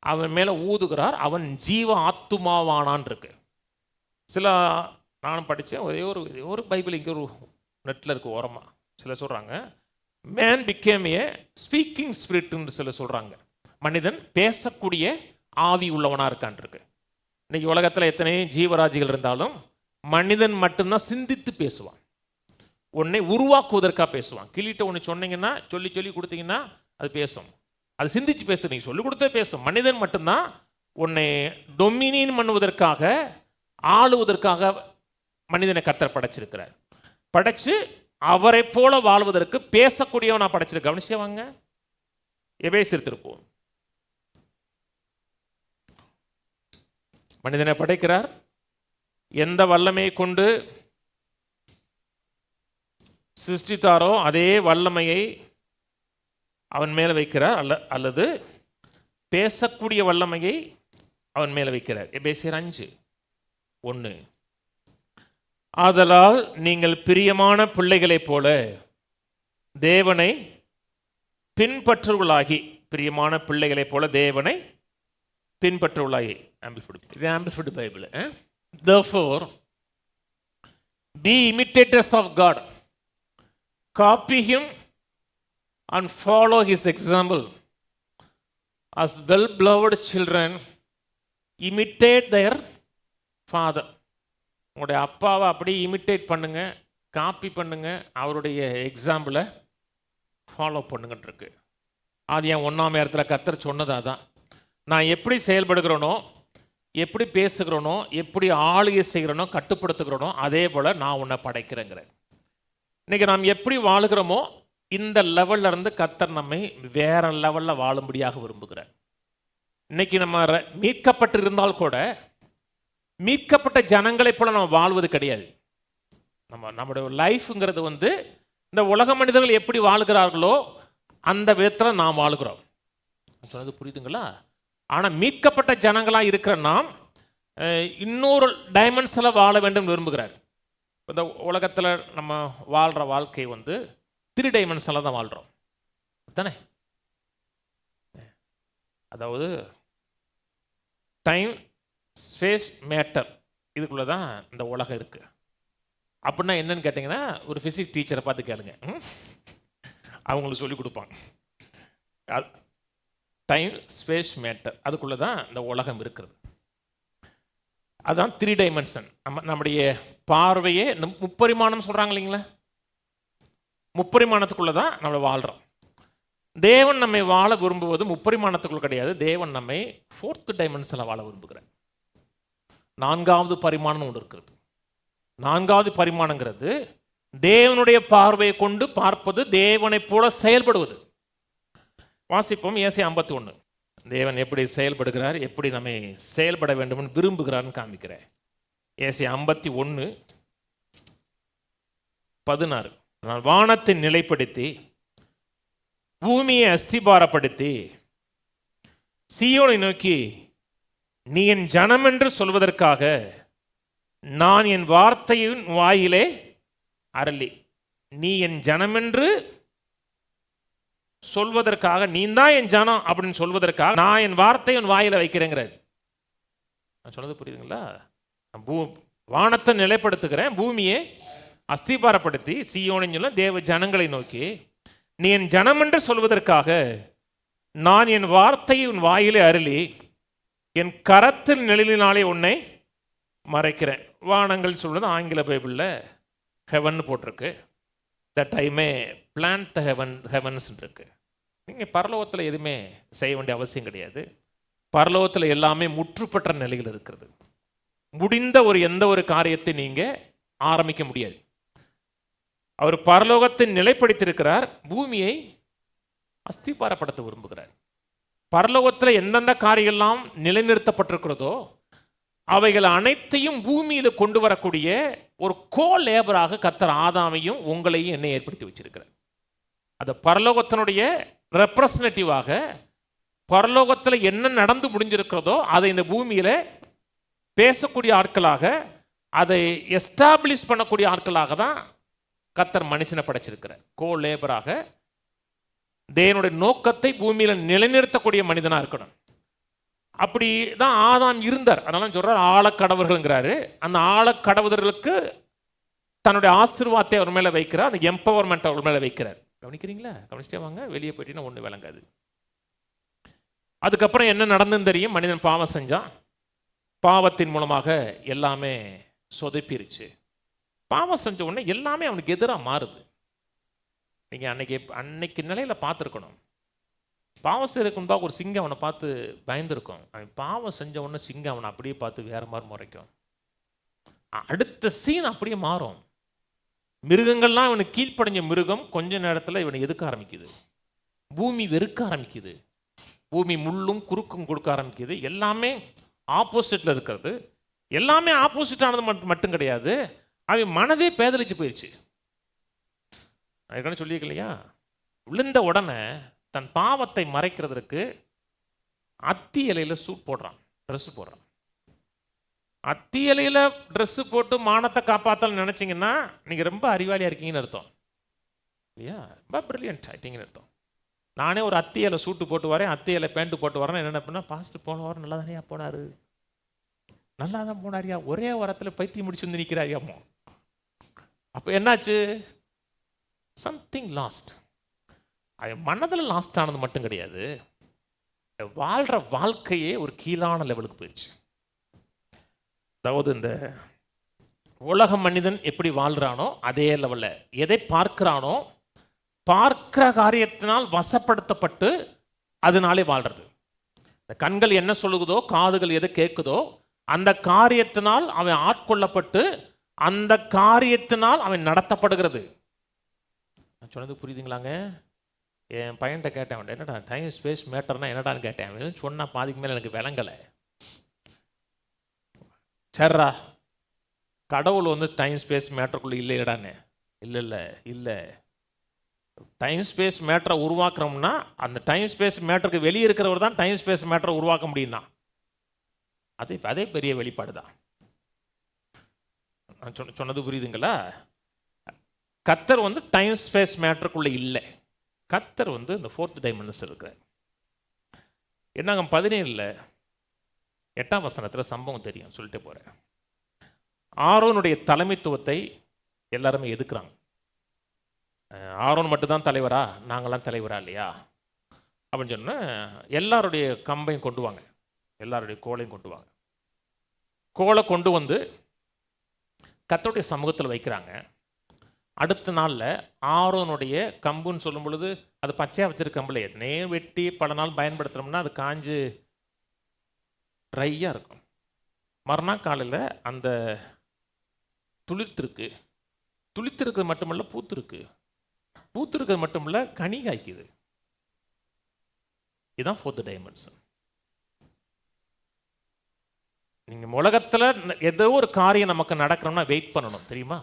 Speaker 1: அவன் மேலே ஊதுகிறார், அவன் ஜீவ ஆத்துமாவானான் இருக்கு. சில நானும் படித்தேன், ஒரே ஒரு பைபிள் இங்கே ஒரு நெட்டில் இருக்கு ஓரமாக. சில சொல்கிறாங்க மேன் பிகேம் ஏ ஸ்பீக்கிங் ஸ்பிரிட்னு சில சொல்கிறாங்க. மனிதன் பேசக்கூடிய ஆவி உள்ளவனாக இருக்கான் இருக்கு. இன்னைக்கு உலகத்தில் எத்தனை ஜீவராஜிகள் இருந்தாலும் மனிதன் மட்டும்தான் சிந்தித்து பேசுவான். உன்னை உருவாக்குவதற்காக பேசுவான். கிளிட்ட ஒன்று சொன்னீங்கன்னா, சொல்லி கொடுத்தீங்கன்னா அது பேசும். அது சிந்திச்சு பேச நீங்கள் சொல்லிக் கொடுத்தே பேசும். மனிதன் மட்டும்தான் உன்னை டொமினியன் பண்ணுவதற்காக, ஆளுவதற்காக மனிதனை கர்த்தர் படைச்சிருக்கிறார். படைச்சு அவரை போல வாழ்வதற்கு பேசக்கூடியவன் நான் படைச்சிருக்க. கவனிச்சவாங்க, எபேசியர் திருப்போம். மனிதனை படைக்கிறார், எந்த வல்லமையை கொண்டு சிருஷ்டித்தாரோ அதே வல்லமையை அவன் மேலே வைக்கிறார், அல்லது பேசக்கூடிய வல்லமையை அவன் மேலே வைக்கிறார். எபேசியர் 5:1. ஆதலால் நீங்கள் பிரியமான பிள்ளைகளைப் போல தேவனை பின்பற்றுவர்களாகி, பிரியமான பிள்ளைகளைப் போல தேவனை பின்பற்றுவர்களாகி. இது amplified Bible. Therefore be imitators of God, copy him and follow his example. As well-beloved children, imitate their father. உங்களுடைய அப்பாவை அப்படியே இமிட்டேட் பண்ணுங்க, காப்பி பண்ணுங்க, அவருடைய எக்ஸாம்பிளை ஃபாலோ பண்ணுங்கன்னு இருக்கு. அது என் 1ஆம் இடத்துல கர்த்தர் சொன்னது அதான். நான் எப்படி செயல்படுகிறேனோ, எப்படி பேசுகிறேனோ, எப்படி ஆளுகை செய்கிறேனோ, கட்டுப்படுத்துகிறேனோ, அதே போல் நான் உன்னை படைக்கிறேங்கிறேன். இன்றைக்கி நாம் எப்படி வாழுகிறோமோ இந்த லெவலில் இருந்து கர்த்தர் நம்மை வேற லெவலில் வாழும்படியாக விரும்புகிறார். இன்றைக்கி நம்ம மீட்கப்பட்டிருந்தால் கூட மீட்கப்பட்ட ஜனங்களைப் போல நம்ம வாழ்வது கிடையாது. நம்முடைய லைஃப்ங்கிறது இந்த உலக மனிதர்கள் எப்படி வாழ்கிறார்களோ அந்த விதத்தில் நாம் வாழுகிறோம். அது புரியுதுங்களா? ஆனால் மீட்கப்பட்ட ஜனங்களாக இருக்கிற நாம் இன்னொரு டைமென்ஷனில் வாழ வேண்டும் விரும்புகிறார். இந்த உலகத்தில் நம்ம வாழ்கிற வாழ்க்கை 3 டைமென்ஷனில் தான் வாழ்கிறோம் தானே. அதாவது டைம், ஸ்பேஸ், மேட்டர், இதுக்குள்ளே தான் இந்த உலகம் இருக்குது. அப்படின்னா என்னன்னு கேட்டிங்கன்னா, ஒரு ஃபிசிக்ஸ் டீச்சரை பார்த்து கேளுங்க, அவங்களுக்கு சொல்லிக் கொடுப்பாங்க. டைம், ஸ்பேஸ், மேட்டர், அதுக்குள்ளே தான் இந்த உலகம் இருக்கிறது. அதுதான் 3 டைமென்ஷன். நம்முடைய பார்வையே இந்த முப்பரிமாணம் சொல்கிறாங்க இல்லைங்களா, முப்பரிமாணத்துக்குள்ளே தான் நம்ம வாழ்கிறோம். தேவன் நம்மை வாழ விரும்புவது முப்பரிமாணத்துக்குள்ள கிடையாது. தேவன் நம்மை 4th டைமென்ஷனில் வாழ விரும்புகிறார். 4வது பரிமாணம் ஒன்று இருக்கிறது. 4வது பரிமாணங்கிறது தேவனுடைய பார்வையை கொண்டு பார்ப்பது, தேவனை போல செயல்படுவது. வாசிப்போம் ஏசாயா 51. தேவன் எப்படி செயல்படுகிறார், எப்படி நம்மை செயல்பட வேண்டும் விரும்புகிறார்னு காமிக்கிறேன். ஏசாயா 51:16. நான் வானத்தை நிலைப்படுத்தி பூமியை அஸ்திபாரப்படுத்தி சீயோனை நோக்கி நீ என் ஜனம் என்று சொல்வதற்காக நான் என் வார்த்தையின் வாயிலே அருளி. நீ என் ஜனம் என்று சொல்வதற்காக, நீ தான் என் ஜனம் அப்படின்னு சொல்வதற்காக நான் என் வார்த்தை உன் வாயில வைக்கிறேங்கிறார். நான் சொன்னது புரியுதுங்களா? வானத்தை நிலைப்படுத்துகிறேன், பூமியை அஸ்திபாரப்படுத்தி சீயோனின் சொல்ல தேவ ஜனங்களை நோக்கி நீ என் ஜனம் என்று சொல்வதற்காக நான் என் வார்த்தையை உன் வாயிலே அருளி என் கரத்தில் நிழலினாலே உன்னை மறைக்கிறேன். வானங்கள் சொல்வது ஆங்கில பைபிளில் ஹெவன் போட்டிருக்கு. That I May plant the heavens இருக்கு. நீங்கள் பரலோகத்தில் எதுவுமே செய்ய வேண்டிய அவசியம் கிடையாது. பரலோகத்தில் எல்லாமே முற்றுப்பெற்ற நிலையில் இருக்கிறது. முடிந்த எந்த ஒரு காரியத்தை நீங்கள் ஆரம்பிக்க முடியாது. அவர் பரலோகத்தை நிலைப்படுத்தியிருக்கிறார், பூமியை அஸ்திபாரப்படுத்த விரும்புகிறார். பரலோகத்தில் எந்தெந்த காரியெல்லாம் நிலைநிறுத்தப்பட்டிருக்கிறதோ அவைகள் அனைத்தையும் பூமியில் கொண்டு வரக்கூடிய ஒரு கோ லேபராக கர்த்தர் ஆதாமையும் உங்களையும் என்னை ஏற்படுத்தி வச்சிருக்கிறார். அது பரலோகத்தினுடைய ரெப்ரசன்டேட்டிவாக பரலோகத்தில் என்ன நடந்து முடிஞ்சிருக்கிறதோ அதை இந்த பூமியில் பேசக்கூடிய ஆட்களாக, அதை எஸ்டாப்ளிஷ் பண்ணக்கூடிய ஆட்களாக தான் கர்த்தர் மனுஷனை படைச்சிருக்கிறார். கோ லேபராக தேவனுடைய நோக்கத்தை பூமியில் நிலைநிறுத்தக்கூடிய மனிதனாக இருக்கணும். அப்படி தான் ஆதாம் இருந்தார். அதனால சொல்றார் ஆழக்கடவர்கள்ங்கிறாரு. அந்த ஆழக்கடவுதர்களுக்கு தன்னுடைய ஆசீர்வாதத்தை அவர் மேலே வைக்கிறார், அந்த எம்பவர்மெண்ட் அவர் மேலே வைக்கிறார். கவனிக்கிறீங்களா? கவனிச்சிட்டே வாங்க, வெளியே போயிட்டீங்கன்னா ஒன்று விளங்காது. அதுக்கப்புறம் என்ன நடந்துன்னு தெரியும். மனிதன் பாவம் செஞ்சான், பாவத்தின் மூலமாக எல்லாமே சொதப்பிருச்சு. பாவம் செஞ்ச உடனே எல்லாமே அவனுக்கு எதிராக மாறுது. நீங்கள் அன்னைக்கு நிலையில் பார்த்துருக்கணும். பாவம் செய்யறதுக்குன்பா ஒரு சிங்கம் அவனை பார்த்து பயந்துருக்கும். அவன் பாவம் செஞ்ச உடனே சிங்கம் அவனை அப்படியே பார்த்து வேற மாதிரி முறைக்கும். அடுத்த சீன் அப்படியே மாறும். மிருகங்கள்லாம் இவனுக்கு கீழ்ப்படிஞ்ச மிருகம் கொஞ்ச நேரத்தில் இவனை எதுக்க ஆரம்பிக்குது, பூமி வெறுக்க ஆரம்பிக்குது, பூமி முள்ளும் குறுக்கும் கொடுக்க ஆரம்பிக்குது. எல்லாமே ஆப்போசிட்டில் இருக்கிறது. எல்லாமே ஆப்போசிட் ஆனது மட்டும் கிடையாது, அவன் மனதே பேதலிச்சு போயிடுச்சு. அதுக்கான சொல்லியிருக்க இல்லையா, விழுந்த உடனே தன் பாவத்தை மறைக்கிறதுக்கு அத்தி இலையில் சூட் போடுறான், ட்ரெஸ் போடுறான். அத்தி இலையில் ட்ரெஸ்ஸு போட்டு மானத்தை காப்பாற்றல் நினச்சிங்கன்னா நீங்கள் ரொம்ப அறிவாளியாக இருக்கீங்கன்னு அர்த்தம் இல்லையா, ரொம்ப ப்ரில்லியன்ட் ஆகிட்டீங்கன்னு அர்த்தம். நானே ஒரு அத்தி இலை சூட்டு போட்டு வரேன், அத்தி இலை பேண்ட்டு போட்டு வரேன், என்ன பண்ணால் பாஸ்ட்டு போன வாரம் நல்லா தானே போனார், நல்லா தான் போனாரியா, ஒரே வாரத்தில் பைத்தியம் முடிச்சு வந்து நிற்கிறாரியாமோ. அப்போ என்னாச்சு, சம்திங் லாஸ்ட். அது மனதில் லாஸ்ட் ஆனது மட்டும் கிடையாது, வாழ்கிற வாழ்க்கையே ஒரு கீழான லெவலுக்கு போயிடுச்சு. அதாவது இந்த உலக மனிதன் எப்படி வாழ்கிறானோ அதே லெவலில் எதை பார்க்கிறானோ, பார்க்கிற காரியத்தினால் வசப்படுத்தப்பட்டு அதனாலே வாழ்கிறது. இந்த கண்கள் என்ன சொல்லுதோ, காதுகள் எதை கேட்குதோ, அந்த காரியத்தினால் அவன் ஆட்கொள்ளப்பட்டு அந்த காரியத்தினால் அவன் நடத்தப்படுகிறது. நான் சொன்னது புரியுதுங்களாங்க? என் பையன்கிட்ட கேட்டேன், என்னடா டைம் ஸ்பேஸ் மேட்டர்னா என்னடான்னு கேட்டேன். சொன்னால் பாதிக்கு மேலே எனக்கு விளங்கலை. சரிடா, கடவுள் வந்து டைம் ஸ்பேஸ் மேட்டருக்குள்ளே இல்லைடான்னு. இல்லை டைம் ஸ்பேஸ் மேட்டரை உருவாக்குறோம்னா அந்த டைம் ஸ்பேஸ் மேட்டருக்கு வெளியே இருக்கிறவர் தான் டைம் ஸ்பேஸ் மேட்டரை உருவாக்க முடியும்னா அதே பெரிய வெளிப்பாடு தான். நான் சொன்னது புரியுதுங்களா? கர்த்தர் வந்து டைம் ஸ்பேஸ் மேட்டருக்குள்ளே இல்லை, கர்த்தர் வந்து இந்த 4th டைமென்ஷன் இருக்கிறார். என்னங்க 17 8ஆம் வசனத்தில் சம்பவம் தெரியும், சொல்லிட்டு போகிறேன். ஆரோனுடைய தலைமைத்துவத்தை எல்லாருமே எதுக்குறாங்க. ஆரோன் மட்டும்தான் தலைவரா, நாங்களாம் தலைவரா இல்லையா அப்படின்னு சொன்னால் எல்லாருடைய கம்பையும் கொண்டு வாங்க, எல்லாருடைய கோலையும் கொண்டு வாங்க. கோலை கொண்டு வந்து கர்த்தருடைய சமூகத்தில் வைக்கிறாங்க. அடுத்த நாளில் ஆரோனுடைய கம்புன்னு சொல்லும் பொழுது அது பச்சையாக வச்சிருக்க கம்பில் எத்தனையே வெட்டி பல நாள் பயன்படுத்துகிறோம்னா அது காஞ்சு ட்ரையாக இருக்கும். மறுநாள் காலையில் அந்த துளிர்த்திருக்கிறது மட்டுமல்ல, பூத்திருக்கிறது மட்டுமல்ல, கனி காய்க்குது. இதுதான் 4th டைமென்ஷன். நீங்கள் உலகத்தில் ஏதோ ஒரு காரியம் நமக்கு நடக்கணும்னா வெயிட் பண்ணணும், தெரியுமா?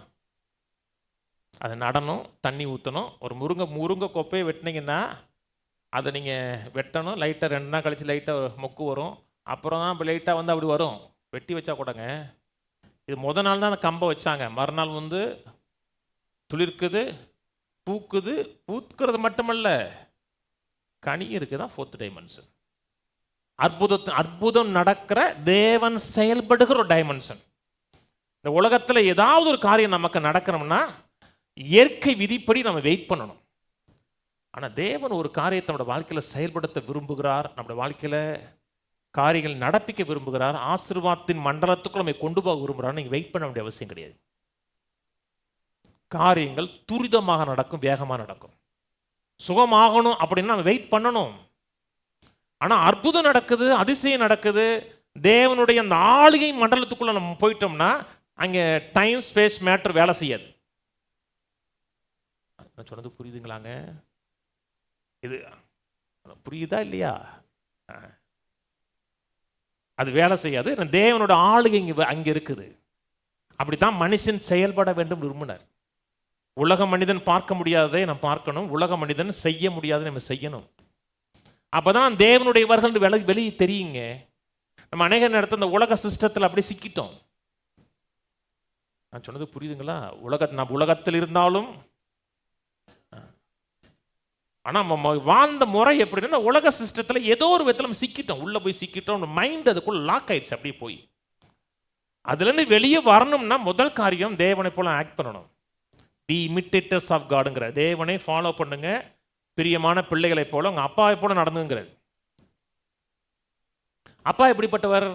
Speaker 1: அதை நடணும், தண்ணி ஊற்றணும். ஒரு முருங்கை கொப்பையை வெட்டினீங்கன்னா அதை நீங்கள் வெட்டணும், லைட்டாக 2 நாள் கழித்து லைட்டாக மொக்கு வரும், அப்புறம் தான் இப்போ லைட்டாக வந்து அப்படி வரும். வெட்டி வச்சா கூடங்க, இது முத நாள் தான் அந்த கம்பை வச்சாங்க, மறுநாள் வந்து துளிர்க்குது, பூக்கிறது மட்டுமல்ல கனி இருக்குது. தான் 4th டைமென்ஷன். அற்புதம் நடக்கிற தேவன் செயல்படுகிற ஒரு டைமென்ஷன். இந்த உலகத்தில் ஏதாவது ஒரு காரியம் நமக்கு நடக்கணும்னா இயற்கை விதிப்படி நம்ம வெயிட் பண்ணணும். ஆனால் தேவன் ஒரு காரியத்தை நம்முடைய வாழ்க்கையில் செயல்படுத்த விரும்புகிறார், நம்முடைய வாழ்க்கையில் காரியங்கள் நடப்பிக்க விரும்புகிறார், ஆசீர்வாதத்தின் மண்டலத்துக்குள்ள நம்ம கொண்டு போக விரும்புகிறார். நீங்கள் வெயிட் பண்ண வேண்டிய அவசியம் கிடையாது. காரியங்கள் துரிதமாக நடக்கும், வேகமாக நடக்கும். சுகமாகணும் அப்படின்னா நம்ம வெயிட் பண்ணணும். ஆனால் அற்புதம் நடக்குது, அதிசயம் நடக்குது, தேவனுடைய அந்த ஆளுகை மண்டலத்துக்குள்ள நம்ம போயிட்டோம்னா அங்கே டைம் ஸ்பேஸ் மேட்டர் வேலை செய்யாது. நான் சொன்னது புரியுதுங்களாங்க? இது புரியுதா இல்லையா? அது வேலை செய்யாது. தேவனோட ஆளுகை அங்கே இருக்குது. அப்படித்தான் மனுஷன் செயல்பட வேண்டும் விரும்பினார். உலக மனிதன் பார்க்க முடியாததை நம்ம பார்க்கணும், உலக மனிதன் செய்ய முடியாததை நம்ம செய்யணும். அப்போதான் தேவனுடையவர்கள் வெளியே தெரியுங்க. நம்ம அநேக நேரத்தில் இந்த உலக சிஸ்டத்தில் அப்படி சிக்கிட்டோம். நான் சொன்னது புரியுதுங்களா? நம்ம உலகத்தில் இருந்தாலும் ஆனால் நம்ம வாழ்ந்த முறை எப்படின்னா உலக சிஸ்டத்தில் ஏதோ ஒரு விதத்தில் நம்ம சிக்கிட்டோம், உள்ளே போய் சிக்கிட்டோம். மைண்ட் அதுக்குள்ள லாக் ஆயிடுச்சு. அப்படியே போய் அதுலேருந்து வெளியே வரணும்னா முதல் காரியம் தேவனை போல ஆக்ட் பண்ணணும். தி இமிட்டேட்டர்ஸ் ஆஃப் காடுங்கிற, தேவனை ஃபாலோ பண்ணுங்க, பிரியமான பிள்ளைகளை போல உங்கள் அப்பாவை போல நடந்துங்கிறார். அப்பா எப்படிப்பட்டவர்?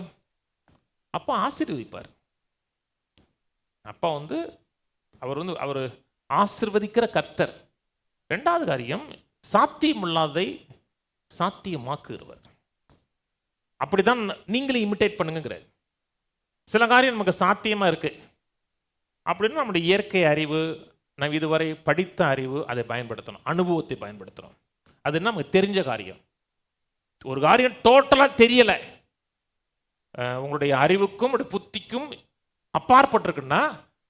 Speaker 1: அப்பா ஆசீர்வதிப்பார். அப்பா வந்து அவர் ஆசீர்வதிக்கிற கர்த்தர். 2வது காரியம், சாத்தியமில்லாததை சாத்தியமாக்குகிறவர். அப்படிதான் நீங்களே இமிட்டேட் பண்ணுங்கிறார். சில காரியம் நமக்கு சாத்தியமாக இருக்கு அப்படின்னா நம்முடைய இயற்கை அறிவு, நம்ம இதுவரை படித்த அறிவு அதை பயன்படுத்தணும், அனுபவத்தை பயன்படுத்தணும். அது நமக்கு தெரிஞ்ச காரியம். ஒரு காரியம் டோட்டலாக தெரியலை, உங்களுடைய அறிவுக்கும் உங்களுடைய புத்திக்கும் அப்பாற்பட்டிருக்குன்னா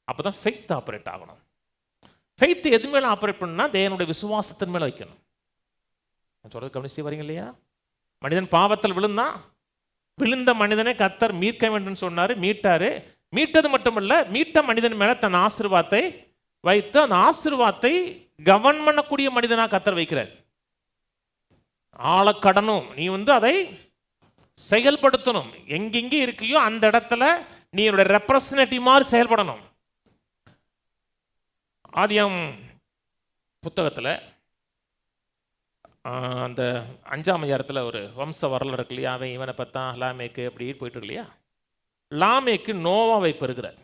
Speaker 1: அப்போ தான் ஃபெய்த் ஆப்ரேட் ஆகணும். ஃபெய்த் எது மேலே ஆப்ரேட் பண்ணால் தேவனுடைய விசுவாசத்தின் மேலே வைக்கணும். சொல்கிறது கவனிச்சு வரீங்க இல்லையா? மனிதன் பாவத்தில் விழுந்த மனிதனை கர்த்தர் மீட்க வேண்டும் சொன்னார், மீட்டார். மீட்டது மட்டுமல்ல, மீட்ட மனிதன் மேலே தன் ஆசீர்வாதத்தை வைத்து அந்த ஆசீர்வாதத்தை கவர்ன் பண்ணக்கூடிய மனிதனாக கர்த்தர் வைக்கிறார். ஆளக்கடனும் நீ அதை செயல்படுத்தணும். எங்கெங்கே இருக்கியோ அந்த இடத்துல நீ என்னோட ரெப்ரசன்டேட்டிவ் மாதிரி செயல்படணும். ஆதியாம் புத்தகத்தில் அந்த 5ஆம் அதிகாரத்தில் ஒரு வம்ச வரலாறு இருக்கு இல்லையா? அவன் இவனை பார்த்தான், லாமேக்கு அப்படி போயிட்டு இருக்கு இல்லையா? லாமேக்கு நோவாவை பெறுகிறார்.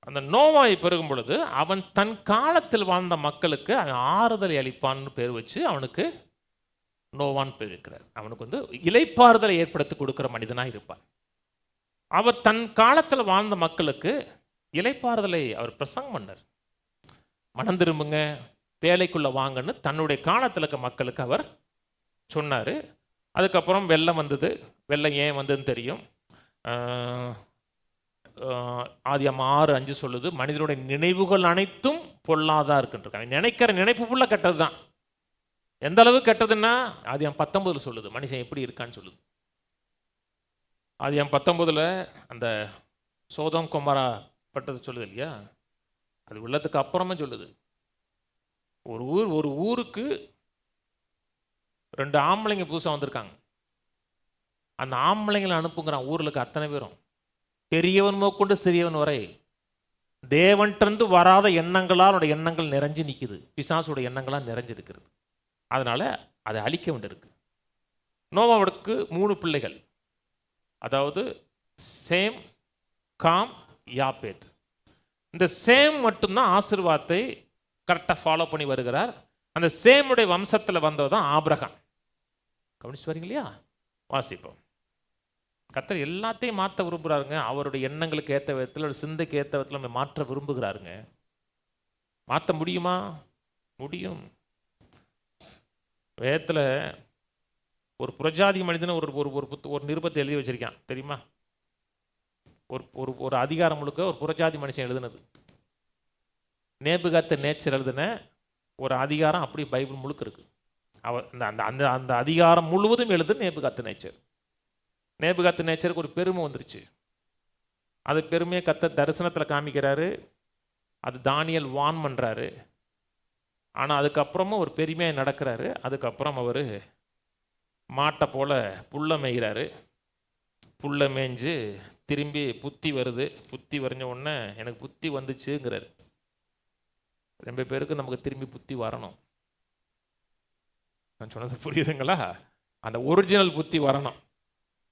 Speaker 1: அந்த நோவாவை பெருகும் பொழுது அவன் தன் காலத்தில் வாழ்ந்த மக்களுக்கு அவன் ஆறுதலை அளிப்பான்னு பேர் வச்சு அவனுக்கு நோவான்னு பேர் வைக்கிறார். அவனுக்கு இளைப்பாறுதலை ஏற்படுத்தி கொடுக்குற மனிதனாக இருப்பான். அவர் தன் காலத்தில் வாழ்ந்த மக்களுக்கு இளைப்பாறுதலை அவர் பிரசங்கம் பண்ணார். மனம் திரும்புங்க, வேலைக்குள்ளே வாங்கன்னு தன்னுடைய காலத்தில் இருக்க மக்களுக்கு அவர் சொன்னார். அதுக்கப்புறம் வெள்ளம் வந்தது. வெள்ளம் ஏன் வந்ததுன்னு தெரியும். ஆதியாகமம் 6:5 சொல்லுது, மனிதனுடைய நினைவுகள் அனைத்தும் பொல்லாதா இருக்குன்றிருக்காங்க. நினைக்கிற நினைப்பு ஃபுல்லாக கெட்டது தான். எந்த அளவு கெட்டதுன்னா ஆதியாகமம் 19 சொல்லுது மனுஷன் எப்படி இருக்கான்னு சொல்லுது. ஆதியாகமம் 19 அந்த சோதோம் கொமோரா பட்டது சொல்லுது இல்லையா? அது உள்ளதுக்கு அப்புறமே சொல்லுது. ஒரு ஊருக்கு 2 ஆம்பளைங்க புதுசாக வந்திருக்காங்க. அந்த ஆம்பளைங்களை அனுப்புங்கிறான் ஊருக்கு அத்தனை பேரும், பெரியவன் மோக்கொண்டு சிறியவன் வரை. தேவன்கிட்டருந்து வராத எண்ணங்களால் அவனுடைய எண்ணங்கள் நிறைஞ்சு நிற்குது, பிசாசுடைய எண்ணங்களாக நிறைஞ்சிருக்கிறது. அதனால் அதை அழிக்க வேண்டியிருக்கு. நோவாவுக்கு 3 பிள்ளைகள், அதாவது சேம், காம், யாப்பேத். இந்த சேம் மட்டும்தான் ஆசீர்வாதத்தை கரெக்டாக ஃபாலோ பண்ணி வருகிறார். அந்த சேமுடைய வம்சத்தில் வந்தது தான் ஆபிரகாம். கவனிச்சு வரீங்க இல்லையா? வாசிப்போம். கர்த்தர் எல்லாத்தையும் மாற்ற விரும்புகிறாருங்க. அவருடைய எண்ணங்களுக்கு ஏற்ற விதத்தில், ஒரு சிந்தைக்கு ஏற்ற விதத்தில் நம்ம மாற்ற விரும்புகிறாருங்க. மாற்ற முடியுமா? முடியும். வேதத்தில் ஒரு புரஜாதி மனிதனை ஒரு நிருபத்தை எழுதி வச்சிருக்கான் தெரியுமா? ஒரு அதிகாரம் முழுக்க ஒரு புரஜாதி மனுஷன் எழுதுனது. நேபுகாத் நேச்சர் எழுதின ஒரு அதிகாரம் அப்படி பைபிள் முழுக்க இருக்கு. அவர் அந்த அதிகாரம் முழுவதும் எழுது நேபுகாத் நேச்சர். நேபுகாத் நேச்சருக்கு ஒரு பெருமை வந்துருச்சு. அது பெருமையை கர்த்தர் தரிசனத்தில் காமிக்கிறாரு. அது தானியேல் வான் பண்ணுறாரு. ஆனால் அதுக்கப்புறமும் ஒரு பெருமையாக நடக்கிறாரு. அதுக்கப்புறம் அவர் மாட்டை போல் புல்லை மேய்கிறாரு. புல்லை மேய்ஞ்சு திரும்பி புத்தி வருது. புத்தி வரைஞ்ச உடனே எனக்கு புத்தி வந்துச்சுங்கிறாரு. 2 பேருக்கு நமக்கு திரும்பி புத்தி வரணும். நான் சொன்னது புரியுதுங்களா? அந்த ஒரிஜினல் புத்தி வரணும்.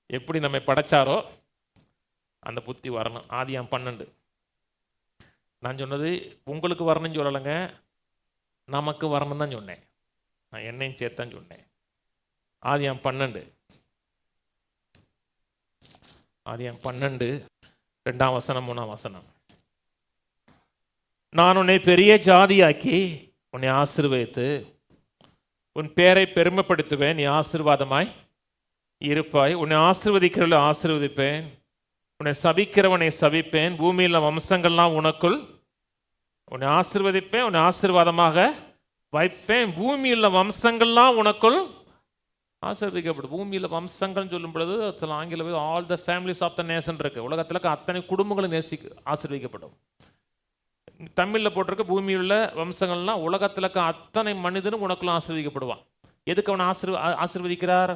Speaker 1: எப்படி நம்மை படைச்சாரோ அந்த புத்தி வரணும். ஆதியாகமம் 12. நான் சொன்னது உங்களுக்கு வரணும்னு சொல்லலைங்க, நமக்கு வரணும் தான் சொன்னேன். நான் என்னையும் சேர்த்தான் சொன்னேன். ஆதியாகமம் 12 2ஆம் வசனம் 3ஆம் வசனம். நான் உன்னை பெரிய ஜாதியாக்கி உன்னை ஆசீர்வதித்து உன் பேரை பெருமைப்படுத்துவேன். நீ ஆசீர்வாதமாய் இருப்பாய். உன்னை ஆசீர்வதிக்கிறவளை ஆசீர்வதிப்பேன், உன்னை சபிக்கிறவனை சபிப்பேன். பூமியில் வம்சங்கள்லாம் உனக்குள் உன்னை ஆசீர்வதிப்பேன், உன்னை ஆசீர்வாதமாக வைப்பேன். பூமியில் வம்சங்கள்லாம் உனக்குள் ஆசீர்வதிக்கப்படும். பூமியில் வம்சங்கள் சொல்லும் பொழுது ஆங்கில all the families of the nation இருக்கு. உலகத்தில் அத்தனை குடும்பங்களும் ஆசீர்வதிக்கப்படும். தமிழில் போட்டிருக்க பூமியில் வம்சங்கள்லாம் உலகத்தில் அத்தனை மனிதனும் உனக்குள்ள ஆசீர்வதிக்கப்படுவான். எதுக்கு அவனை ஆசீர்வதிக்கிறார்?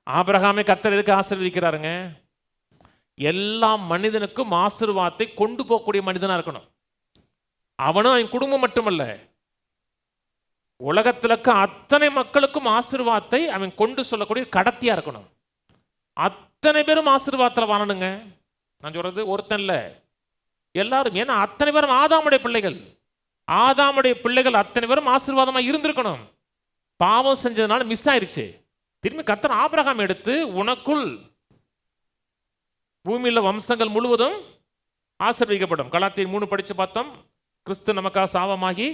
Speaker 1: ஆபிரகாமை கர்த்தர் எதுக்கு ஆசீர்வதிக்கிறாருங்க? எல்லா மனிதனுக்கும் ஆசீர்வாதத்தை கொண்டு போகக்கூடிய மனிதனா இருக்கணும். அவனும் அவன் குடும்பம் மட்டுமல்ல, உலகத்தில் அத்தனை மக்களுக்கும் ஆசீர்வாதத்தை அவன் கொண்டு சொல்லக்கூடிய கடத்தியா இருக்கணும். அத்தனை பேரும் ஆசீர்வாதத்தில் வாழணுங்க. நான் சொல்றது ஒருத்தன் இல்லை, எல்லாரும். ஏன்னா அத்தனை பேரும் ஆதாமுடைய பிள்ளைகள். ஆதாமுடைய பிள்ளைகள் அத்தனை பேரும் ஆசீர்வாதமாக இருந்திருக்கணும். பாவம் செஞ்சதுனால மிஸ் ஆயிடுச்சு. திரும்பி கர்த்தர் ஆபிரகாம் எடுத்து உனக்குள் பூமியில் வம்சங்கள் முழுவதும் ஆசீர்வதிக்கப்படும். கலாத்தியர் 3 படிச்சு பார்த்தோம். கிறிஸ்து நமக்காக சாபமாகி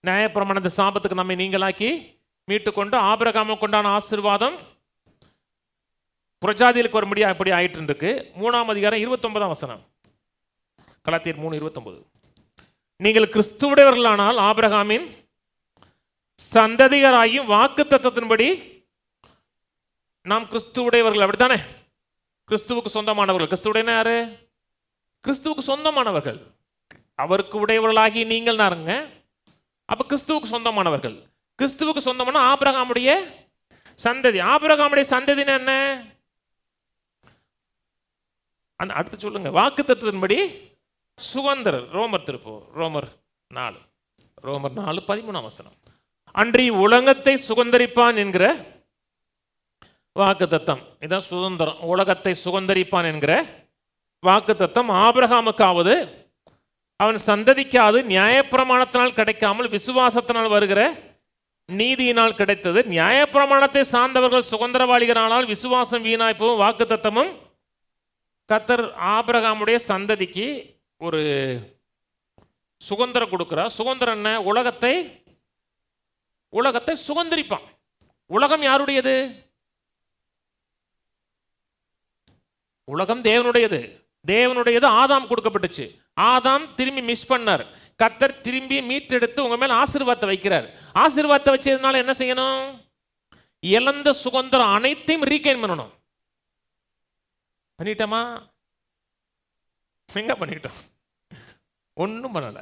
Speaker 1: நியாயப்பிரமாண சாபத்துக்கு நம்மை நீங்களாக்கி மீட்டுக்கொண்டு ஆபிரகாமுக்கு உண்டான ஆசீர்வாதம் புரஜாதிகளுக்கு வரும்படி அப்படி ஆயிட்டு இருக்கு. 3ஆம் அதிகாரம் 29ஆம் வசனம். கலாத்தியர் 3:29. நீங்கள் கிறிஸ்துவுடையவர்களானால் ஆபிரகாமின் சந்ததிகராகியும் வாக்குத்தத்தத்தின்படி நாம் கிறிஸ்துவுடையவர்கள். அப்படித்தானே? கிறிஸ்துவுக்கு சொந்தமானவர்கள். கிறிஸ்துவுடைய யாரு? கிறிஸ்துவுக்கு சொந்தமானவர்கள். அவருக்கு உடையவர்களாகி நீங்கள் நாருங்க. அப்ப கிறிஸ்துவுக்கு சொந்தமானவர்கள். கிறிஸ்துவுக்கு சொந்தமான ஆபிரகாமுடைய சந்ததி. ஆபிரகாமுடைய சந்ததினா என்ன? அடுத்து சொல்லுங்க. வாக்குத்தத்தத்தின்படி சுதந்திரர். ரோமர் திருப்போம். ரோமர் 4:13ஆம் வசனம். அன்றி உலகத்தை சுதந்தரிப்பான் என்கிற வாக்குத்தத்தம். இதான் சுதந்திரம். உலகத்தை சுதந்தரிப்பான் என்கிற வாக்குத்தத்தம் ஆபிரகாமுக்காவது அவன் சந்ததிக்காவது நியாயப்பிரமாணத்தினால் கிடைக்காமல் விசுவாசத்தினால் வருகிற நீதியினால் கிடைத்தது. நியாயப்பிரமாணத்தை சார்ந்தவர்கள் சுதந்திரவாளிகளானால் விசுவாசம் வீணாய் போகும். வாக்குத்தத்தமும் கர்த்தர் ஆபிரகாமுடைய சந்ததிக்கு ஒரு சுதந்திரம் கொடுக்கிறார். சுதந்திரம் என்ன? உலகத்தை சுதந்திரிப்பான். உலகம் யாருடையது? உலகம் தேவனுடையது. தேவனுடையது ஆதாம் கொடுக்கப்பட்டுச்சு. ஆதாம் திரும்பி மிஸ் பண்ணார். கர்த்தர் திரும்பி மீட்டெடுத்து உங்க மேல ஆசீர்வாதத்தை வைக்கிறார். ஆசீர்வாதத்தை வச்சதுனால என்ன செய்யணும்? இழந்த சுதந்திரம் அனைத்தையும் ரீகெயின் பண்ணணும். பண்ணிட்டோமா? எங்க பண்ணிட்டோம்? ஒன்றும் பண்ணல.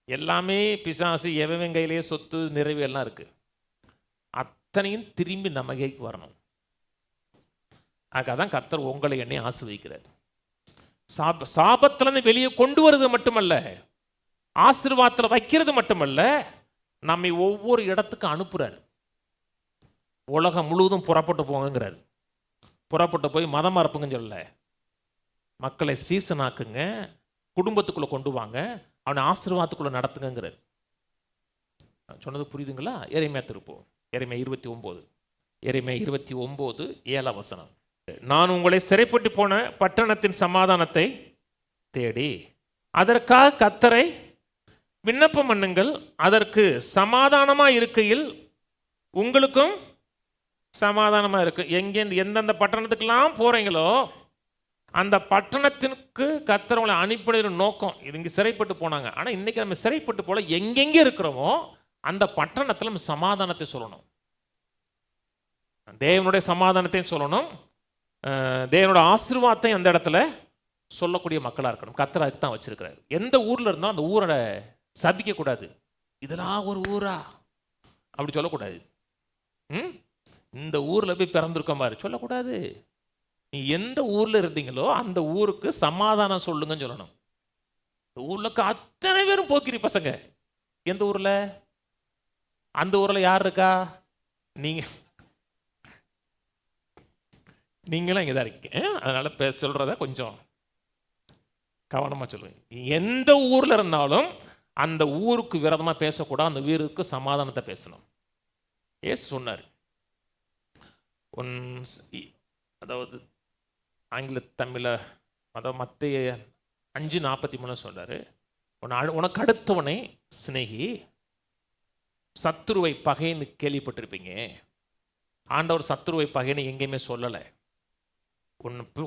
Speaker 1: எல்லாமே பிசாசு எவன் கையிலேயே சொத்து நிறைவு எல்லாம் இருக்கு. அத்தனையும் திரும்பி நம்ம கைக்கு வரணும். அதுக்காக தான் கர்த்தர் உங்களை என்னை ஆசீர்வதிக்கிறார். சாபத்திலிருந்து வெளியே கொண்டு வருது மட்டுமல்ல, ஆசீர்வாதத்தில் வைக்கிறது மட்டுமல்ல, நம்மை ஒவ்வொரு இடத்துக்கு அனுப்புறார். உலகம் முழுவதும் புறப்பட்டு போங்கிறார். புறப்பட்டு போய் மதம் மறப்புங்கன்னு சொல்லல, மக்களை சீசன் ஆக்குங்க, குடும்பத்துக்குள்ள கொண்டு வாங்க, அவனை ஆசீர்வாதத்துக்குள்ள நடத்துங்கிறார். சொன்னது புரியுதுங்களா? எரேமியா திருப்போம். எரேமியா 29. எரேமியா 29:7 வசனம். நான் உங்களை சிறைப்பட்டு போன பட்டணத்தின் சமாதானத்தை தேடி அதற்காக கர்த்தரை விண்ணப்பம் பண்ணுங்கள். அதற்கு சமாதானமா இருக்கையில் உங்களுக்கும் சமாதானமா இருக்கு. எங்கேருந்து எந்தெந்த பட்டணத்துக்கெல்லாம் போறீங்களோ அந்த பட்டணத்திற்கு கர்த்தர் உங்களை அனுப்பின நோக்கம். இது இங்கே சிறைப்பட்டு போனாங்க. ஆனால் இன்னைக்கு நம்ம சிறைப்பட்டு போல எங்கெங்கே இருக்கிறோமோ அந்த பட்டணத்தில் நம்ம சமாதானத்தை சொல்லணும். தேவனுடைய சமாதானத்தையும் சொல்லணும், தேவனோட ஆசீர்வாதத்தை அந்த இடத்துல சொல்லக்கூடிய மக்களாக இருக்கணும். கர்த்தர் அதுக்கு தான் வச்சிருக்கிறார். எந்த ஊரில் இருந்தாலும் அந்த ஊரை சபிக்க கூடாது. இதெல்லாம் ஒரு ஊரா அப்படி சொல்லக்கூடாது. இந்த ஊரில் போய் பிறந்திருக்க மாதிரி சொல்லக்கூடாது. நீ எந்த ஊரில் இருந்தீங்களோ அந்த ஊருக்கு சமாதானம் சொல்லுங்கன்னு சொல்லணும். ஊரில் அத்தனை பேரும் போக்கிரி பசங்க. எந்த ஊரில்? அந்த ஊரில் யார் இருக்கா? நீங்களும் இங்கே தான் இருக்கீங்க. அதனால சொல்றத கொஞ்சம் கவனமாக சொல்லுங்க. எந்த ஊரில் இருந்தாலும் அந்த ஊருக்கு விரோதமாக பேசக்கூடாது. அந்த ஊருக்கு சமாதானத்தை பேசணும். ஏசு சொன்னார். அதாவது ஆங்கில தமிழ அதாவது மத்திய 5:43 சொல்றாரு. உனக்கு அடுத்தவனை சிநேகி, சத்துருவை பகைன்னு கேள்விப்பட்டிருப்பீங்க. ஆண்டவர் சத்துருவை பகைன்னு எங்கேயுமே சொல்லலை.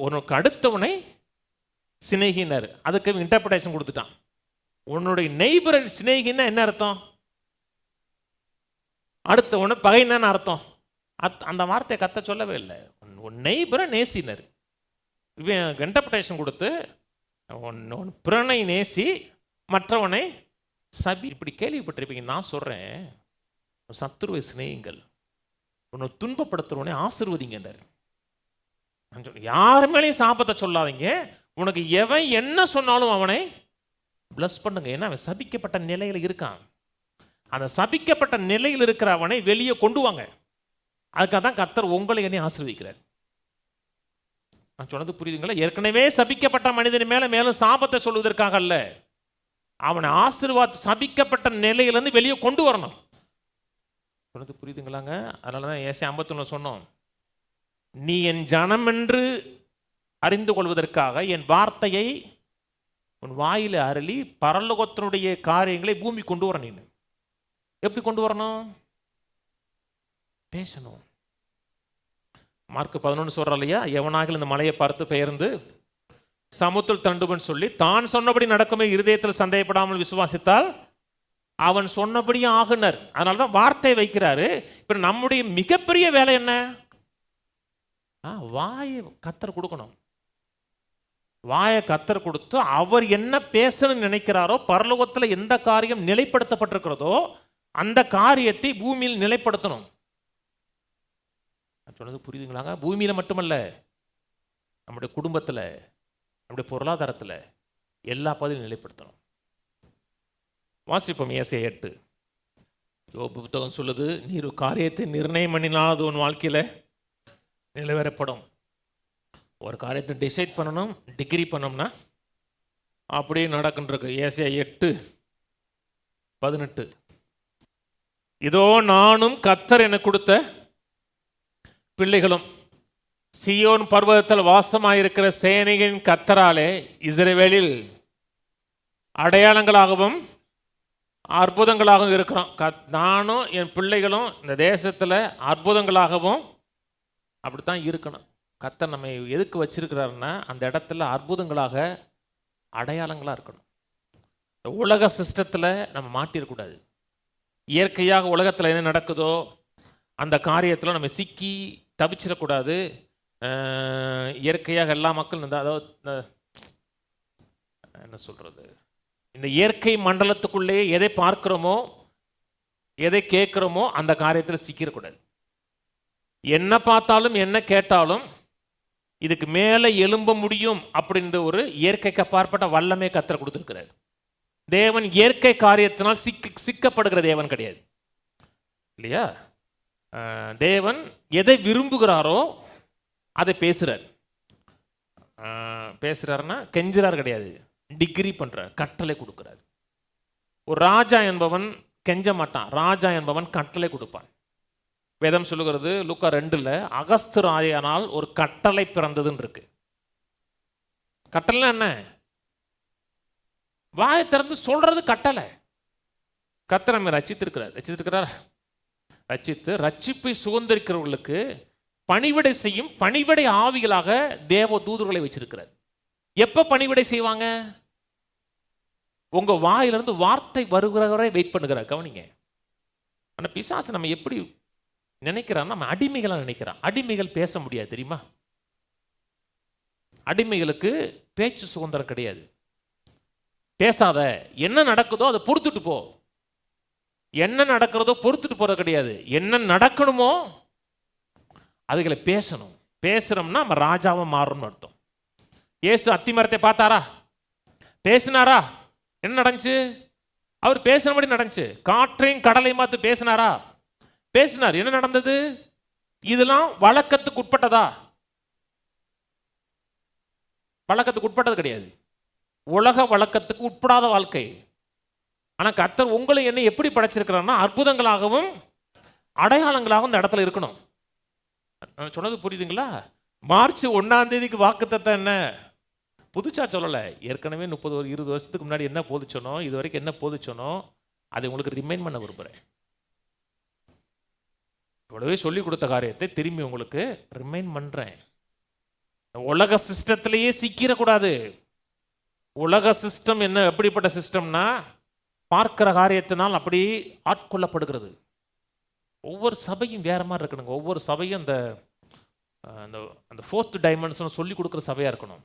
Speaker 1: உனக்கு அடுத்தவனை சிநேகினார். அதுக்கு இன்டர்பிரேஷன் கொடுத்துட்டான். உன்னுடைய நெய்பரை சிநேகின்னா என்ன அர்த்தம்? அடுத்தவனை பகைன்னு அர்த்தம். அந்த வார்த்தையை கத்த சொல்லவே இல்லை. உன் நெய்பரை நேசினர். இவன் இன்டர்பிரேஷன் கொடுத்து உன் பிறனை நேசி மற்றவனை சபி. இப்படி கேள்விப்பட்டிருப்பீங்க. நான் சொல்றேன், சத்துருவை சிநேகிங்கள், உன்னை துன்பப்படுத்துறவனை ஆசீர்வதிங்கன்றார். யாரு மேலேயும் சாபத்தை சொல்லாதீங்க. உனக்கு எவன் என்ன சொன்னாலும் அவனை பிளஸ் பண்ணுங்க. ஏன்னா அவன் சபிக்கப்பட்ட நிலையில் இருக்கான். அந்த சபிக்கப்பட்ட நிலையில் இருக்கிற அவனை வெளியே கொண்டு வாங்க. அதுக்காக தான் கர்த்தர் உங்களை என்னை ஆசீர்வதிக்கிறார். நான் சொன்னது புரியுதுங்களா? ஏற்கனவே சபிக்கப்பட்ட மனிதன் மேல மேலும் சாபத்தை சொல்வதற்காக அல்ல, அவனை ஆசீர்வாத சபிக்கப்பட்ட நிலையிலிருந்து வெளியே கொண்டு வரணும். சொன்னது புரியுதுங்களாங்க? அதனால தான் ஏசாயா 51 சொன்னோம், நீ என் ஜனம் என்று அறிந்து கொள்வதற்காக என் வார்த்தையை உன் வாயில அருளி பரலோகத்தினுடைய காரியங்களை பூமி கொண்டு வர. நீ எப்படி கொண்டு வரணும்? பேசணும். மார்க் 11 சொல்ற இல்லையா, எவனாக இந்த மலையை பார்த்து பெயர்ந்து சமுத்திரத்தில் தண்டுவன் சொல்லி தான் சொன்னபடி நடக்குமே இருதயத்தில் சந்தேகப்படாமல் விசுவாசித்தால் அவன் சொன்னபடி ஆகுனர். அதனாலதான் வார்த்தை வைக்கிறாரு. இப்ப நம்முடைய மிகப்பெரிய வேலை என்ன? வாயை கத்தர் கொடுக்கணும். வாயை கத்தர் கொடுத்து அவர் என்ன பேசணும்னு நினைக்கிறாரோ, பரலோகத்தில் எந்த காரியம் நிலைப்படுத்தப்பட்டிருக்கிறதோ அந்த காரியத்தை பூமியில் நிலைப்படுத்தணும். சொன்னது புரியுதுங்களாங்க? பூமியில மட்டுமல்ல, நம்முடைய குடும்பத்தில், நம்முடைய பொருளாதாரத்தில், எல்லா பகுதியும் நிலைப்படுத்தணும். வாசிப்போம் ஏசாயா 8. யோபு புத்தகம் சொல்லுது, நீர் காரியத்தை நிர்ணயம் பண்ணினால் அது உன் வாழ்க்கையில் நிலைவேறப்படும். ஒரு காரியத்தை டிசைட் பண்ணணும், டிகிரி பண்ணோம்னா அப்படியே நடக்கின்றது. ஏசாயா 8:18. இதோ நானும் கர்த்தர் எனக்கு கொடுத்த பிள்ளைகளும் சீயோன் பர்வதத்தில் வாசமாயிருக்கிற சேனையின் கர்த்தராலே இஸ்ரவேலில் அடையாளங்களாகவும் அற்புதங்களாகவும் இருக்கிறோம். நானும் என் பிள்ளைகளும் இந்த தேசத்தில் அற்புதங்களாகவும் அப்படித்தான் இருக்கணும். கர்த்தர் நம்ம எதுக்கு வச்சிருக்கிறாருன்னா அந்த இடத்துல அற்புதங்களாக, அடையாளங்களாக இருக்கணும். உலக சிஸ்டத்தில் நம்ம மாட்டிடக்கூடாது. இயற்கையாக உலகத்தில் என்ன நடக்குதோ அந்த காரியத்தில் நம்ம சிக்கி தவிச்சிடக்கூடாது. இயற்கையாக எல்லா மக்களும் அதாவது என்ன சொல்கிறது, இந்த இயற்கை மண்டலத்துக்குள்ளே எதை பார்க்கிறோமோ எதை கேட்குறோமோ அந்த காரியத்தில் சிக்கிடக்கூடாது. என்ன பார்த்தாலும் என்ன கேட்டாலும் இதுக்கு மேலே எழும்ப முடியும் அப்படின்ற ஒரு இயற்கைக்கு அப்பாற்பட்ட வல்லமே கர்த்தர் கொடுத்துருக்கிறார். தேவன் இயற்கை காரியத்தினால் சிக்கப்படுகிற தேவன் கிடையாது இல்லையா? தேவன் எதை விரும்புகிறாரோ அதை பேசுகிறார். பேசுகிறாருன்னா கெஞ்சுறார் கிடையாது, டிகிரி பண்ணுறார், கட்டளை கொடுக்குறார். ஒரு ராஜா என்பவன் கெஞ்ச மாட்டான், ராஜா என்பவன் கட்டளை கொடுப்பான். வேதம் சொல்லுகிறது லூக்கா 2 அகஸ்து ராஜானால் ஒரு கட்டளை பிறந்ததுன்னு இருக்கு. கட்டளை என்ன? வாயை திறந்து சொல்றது கட்டளை. கர்த்தர் நம்மை ரட்சித்திருக்கிறார். ரட்சித்து ரட்சிப்பை சுதந்திரிக்கிறவர்களுக்கு பணிவிடை செய்யும் பணிவிடை ஆவிகளாக தேவ தூதர்களை வச்சிருக்கிறார். எப்ப பணிவிடை செய்வாங்க? உங்க வாயிலிருந்து வார்த்தை வருகிறவரை வெயிட் பண்ணுகிறார். கவனிங்க. ஆனால் பிசாசு நம்ம எப்படி நினைக்கிறான்? நம்ம அடிமைகளாக நினைக்கிறான். அடிமைகள் பேச முடியாது தெரியுமா? அடிமைகளுக்கு பேச்சு சுதந்திரம் கிடையாது. பேசாத, என்ன நடக்குதோ அதை பொறுத்துட்டு போ. என்ன நடக்கிறதோ பொறுத்துட்டு போறது கிடையாது. என்ன நடக்கணுமோ அதுகளை பேசணும். பேசுறோம்னா நம்ம ராஜாவை மாறணும்னு அர்த்தம். இயேசு அத்திமரத்தை பார்த்தாரா? பேசினாரா? என்ன நடந்துச்சு? அவர் பேசினபடி நடந்துச்சு. காற்றையும் கடலையும் பார்த்து பேசினாரா? பேசினார். என்ன நடந்தது? இதெல்லாம் வழக்கத்துக்கு உட்பட்டதா? வழக்கத்துக்கு உட்பட்டது கிடையாது. உலக வழக்கத்துக்கு உட்படாத வாழ்க்கை. ஆனால் கர்த்தர் உங்களை என்ன எப்படி படைச்சிருக்கிறார்னா அற்புதங்களாகவும் அடையாளங்களாகவும் இந்த இடத்துல இருக்கணும். சொன்னது புரியுதுங்களா? மார்ச் 1 வாக்குத்தத்தம் என்ன? புதுச்சா சொல்லலை. ஏற்கனவே 30-20 வருஷத்துக்கு முன்னாடி என்ன போதிச்சனோ, இது வரைக்கும் என்ன போதிச்சனோ அதை உங்களுக்கு ரிமைண்ட் பண்ண விரும்புகிறேன். இவ்வளவே சொல்லி கொடுத்த காரியத்தை திரும்பி உங்களுக்கு ரிமைண்ட் பண்ணுறேன். உலக சிஸ்டத்திலேயே சிக்கிடக்கூடாது. உலக சிஸ்டம் என்ன எப்படிப்பட்ட சிஸ்டம்னா பார்க்கிற காரியத்தினால் அப்படி ஆட்கொள்ளப்படுகிறது. ஒவ்வொரு சபையும் வேற மாதிரி இருக்கணுங்க. ஒவ்வொரு சபையும் அந்த அந்த 4th டைமென்ஷன் சொல்லி கொடுக்குற சபையாக இருக்கணும்.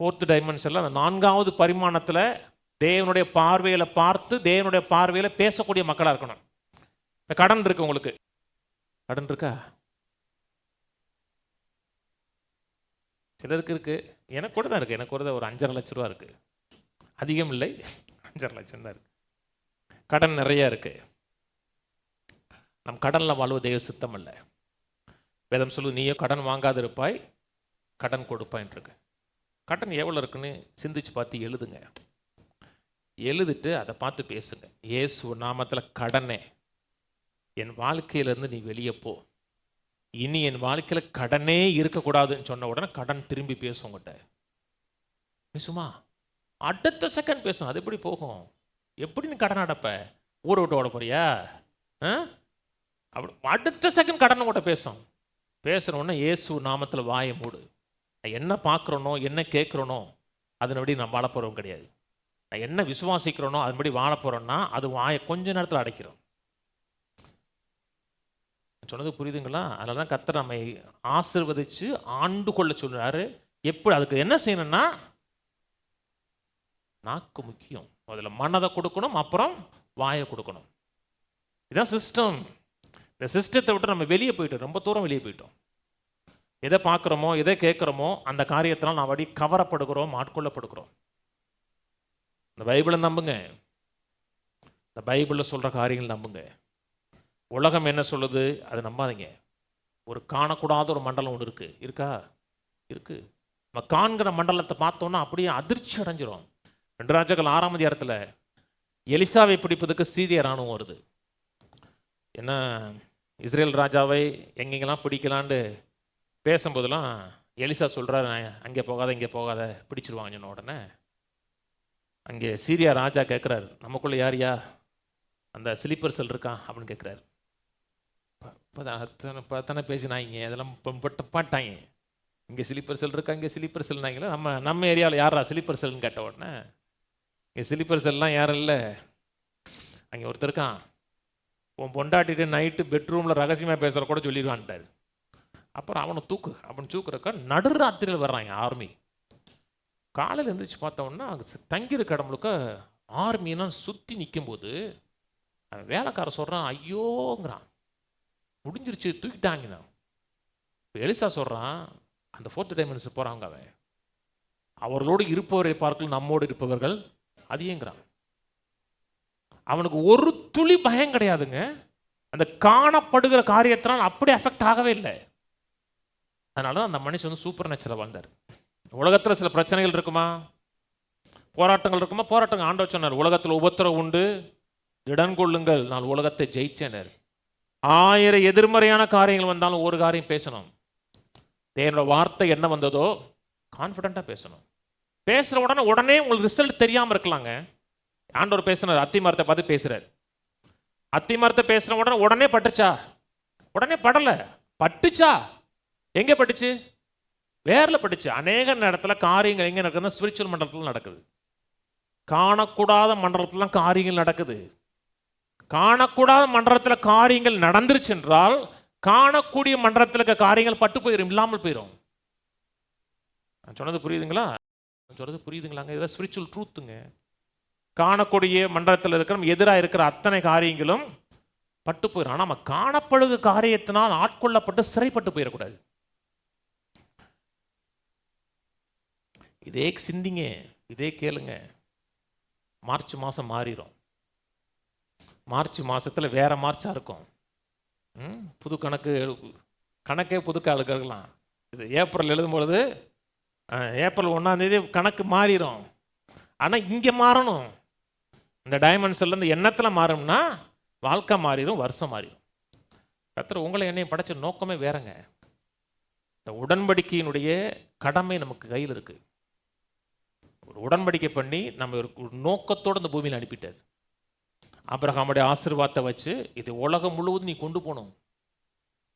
Speaker 1: 4th டைமென்ஷனில் அந்த 4வது பரிமாணத்தில் தேவனுடைய பார்வையில் பார்த்து தேவனுடைய பார்வையில் பேசக்கூடிய மக்களாக இருக்கணும். இந்த கடன் இருக்கு, உங்களுக்கு கடன் இருக்கா? சிலருக்கு இருக்கு. எனக்கு கூட தான் இருக்கு. எனக்கு கூட ஒரு 5.5 லட்ச ரூபா இருக்கு. அதிகம் இல்லை, 5.5 லட்சம் தான் இருக்கு. கடன் நிறைய இருக்கு. நம் கடனில் வாழ்வு தெய்வ சித்தம் இல்லை. வேதம் சொல்லு, நீயோ கடன் வாங்காது இருப்பாய், கடன் கொடுப்பாயின்னு இருக்கு. கடன் எவ்வளோ இருக்குன்னு சிந்திச்சு பார்த்து எழுதுங்க. எழுதிட்டு அதை பார்த்து பேசுங்க. இயேசு நாமத்தில் கடனே என் வாழ்க்கையிலேருந்து நீ வெளியே போ. இனி என் வாழ்க்கையில் கடனே இருக்கக்கூடாதுன்னு சொன்ன உடனே கடன் திரும்பி பேசும் உங்கள்கிட்ட. பேசுமா? அடுத்த செகண்ட் பேசும். அது எப்படி போகும்? எப்படி நீ கடன் அடைப்ப? ஊரை விட்டு ஓட போறியா? அப்படி அடுத்த செகண்ட் கடன் கூட பேசும். பேசுகிறோன்னா இயேசு நாமத்தில் வாயை மூடு. நான் என்ன பார்க்குறோனோ என்ன கேட்குறோனோ அதன்படி நான் வாழ போகிறோம் கிடையாது. நான் என்ன விசுவாசிக்கிறோனோ அதன்படி வாழ போகிறோன்னா அது வாயை கொஞ்ச நேரத்தில் அடைக்கிறோம். சொன்னது புரியுதுங்களா? அதனால தான் கர்த்தர் நம்மை ஆசீர்வதித்து ஆண்டு கொள்ள சொல்கிறாரு. எப்படி? அதுக்கு என்ன செய்யணும்னா நாக்கு முக்கியம். முதல்ல மனதை கொடுக்கணும், அப்புறம் வாயை கொடுக்கணும். இதுதான் சிஸ்டம். இந்த சிஸ்டத்தை விட்டு நம்ம வெளியே போயிட்டோம், ரொம்ப தூரம் வெளியே போயிட்டோம். எதை பார்க்குறோமோ எதை கேட்குறோமோ அந்த காரியத்தினால் நான் வடி கவரப்படுகிறோம், ஆட்கொள்ளப்படுகிறோம். இந்த பைபிளை நம்புங்க. இந்த பைபிளில் சொல்கிற காரியங்கள் நம்புங்க. உலகம் என்ன சொல்லுது அதை நம்பாதீங்க. ஒரு காணக்கூடாத ஒரு மண்டலம் ஒன்று இருக்கா? இருக்குது. நம்ம காண்கிற மண்டலத்தை பார்த்தோன்னா அப்படியே அதிர்ச்சி அடைஞ்சிரும். 2 ராஜாக்கள் 6ஆம் அதிகாரத்தில் எலிசாவை பிடிப்பதுக்கு சீரிய இராணுவம் வருது. ஏன்னா இஸ்ரேல் ராஜாவை எங்கெங்கெல்லாம் பிடிக்கலான்னு பேசும்போதெல்லாம் எலிசா சொல்கிறாரு, அங்கே போகாத இங்கே போகாத பிடிச்சிருவாங்க. சொன்ன உடனே அங்கே சீரியா ராஜா கேட்குறாரு, நமக்குள்ளே யாரையா அந்த ஸ்லீப்பர் செல் இருக்கான் அப்படின்னு கேட்குறாரு. தானே பேசினாங்க, அதெல்லாம் பாட்டாங்க. இங்கே ஸ்லீப்பர் செல் இருக்கா, இங்கே ஸ்லீப்பர் செல்னாங்களே. நம்ம ஏரியாவில் யாரா ஸ்லீப்பர் செல்னு கேட்ட உடனே இங்கே ஸ்லீப்பர் செல்லாம் யாரும் இல்லை, அங்கே ஒருத்தர் இருக்கான், உன் பொண்டாட்டிட்டு நைட்டு பெட்ரூமில் ரகசியமாக பேசுகிற கூட சொல்லிடுவான்ட்டார். அப்புறம் அவனை தூக்கு அப்படின்னு தூக்குறக்கா நடுராத்திரியில் வர்றாங்க ஆர்மி. காலையில் எழுந்திரிச்சு பார்த்தோன்னா தங்கியிருக்க இடம் முழுக்க ஆர்மியெல்லாம் சுற்றி நிற்கும்போது வேலைக்கார சொல்கிறான், ஐயோங்கிறான், முடிஞ்சிருச்சு தூக்கிட்டாங்கண்ணா. இப்போ எலிசா சொல்கிறான், அந்த 4th டைமென்ஷன் போகிறாங்க, அவர்களோடு இருப்பவரை பார்க்கல நம்மோடு இருப்பவர்கள் அதிகங்கிறான். அவனுக்கு ஒரு துளி பயம் கிடையாதுங்க. அந்த காணப்படுகிற காரியத்தினால் அப்படியே அஃபெக்ட் ஆகவே இல்லை. அதனால தான் அந்த மனுஷன் வந்து சூப்பர் நேச்சராக வாழ்ந்தார். உலகத்தில் சில பிரச்சனைகள் இருக்குமா, போராட்டங்கள் இருக்குமா? போராட்டங்கள். ஆண்டவர் சொன்னார், உலகத்தில் உபத்திரவு உண்டு, திடன் கொள்ளுங்கள், நான் உலகத்தை ஜெயிச்சேனர். 1000 எதிர்மறையான காரியங்கள் வந்தாலும் ஒரு காரியம் பேசணும். தேவனோட வார்த்தை என்ன வந்ததோ கான்ஃபிடென்ட்டாக பேசணும். பேசுகிற உடனே உங்களுக்கு ரிசல்ட் தெரியாமல் இருக்கலாங்க. ஆண்டவர் பேசுனார், அத்தி மரத்தை பார்த்து பேசுகிறார். அத்தி மரத்தை பேசுகிற உடனே பட்டுச்சா? உடனே படலை. பட்டுச்சா? எங்கே பட்டுச்சு? வேரில் பட்டுச்சு. அநேக இடத்துல காரியங்கள் எங்கே நடக்குதுன்னா ஸ்பிரிச்சுவல் மண்டலத்தில் நடக்குது. காணக்கூடாத மண்டலத்துலாம் காரியங்கள் நடக்குது. காணக்கூடாத மண்டலத்தில் காரியங்கள் நடந்துருச்சு என்றால் காணக்கூடிய மண்டலத்தில் இருக்க காரியங்கள் பட்டு போயிடும், இல்லாமல் போயிடும். நான் சொன்னது புரியுதுங்களா? புரியுதுங்களாங்க? இதெல்லாம் ஸ்பிரிச்சுவல் ட்ரூத்துங்க. காணக்கூடிய மண்டலத்தில் இருக்கிற எதிராக இருக்கிற அத்தனை காரியங்களும் பட்டு போயிடும். ஆனால் நம்ம காணப்படுகிற காரியத்தினால் ஆட்கொள்ளப்பட்டு சிறைப்பட்டு போயிடக்கூடாது. இதே சிந்திங்க, இதே கேளுங்க. மார்ச் மாதம் மாறிடும். மார்ச் மாதத்தில் வேற மார்ச்சாக இருக்கும். புது கணக்கே புது காலுக்கலாம். இது ஏப்ரல் எழுதும்பொழுது ஏப்ரல் 1ஆம் தேதி கணக்கு மாறிடும். ஆனால் இங்கே மாறணும். இந்த டைமென்ஷன்லேருந்து எண்ணத்தில் மாறும்னா வாழ்க்கை மாறிடும், வருஷம் மாறிடும். கர்த்தர் உங்களை என்னையும் படைச்ச நோக்கமே வேறங்க. இந்த உடன்படிக்கையினுடைய கடமை நமக்கு கையில் இருக்குது. ஒரு உடன்படிக்கை பண்ணி நம்ம ஒரு நோக்கத்தோடு இந்த பூமியில் அனுப்பிட்டார். ஆபிரகாமுடைய ஆசீர்வாதத்தை வச்சு இது உலகம் முழுவதும் நீ கொண்டு போகணும்.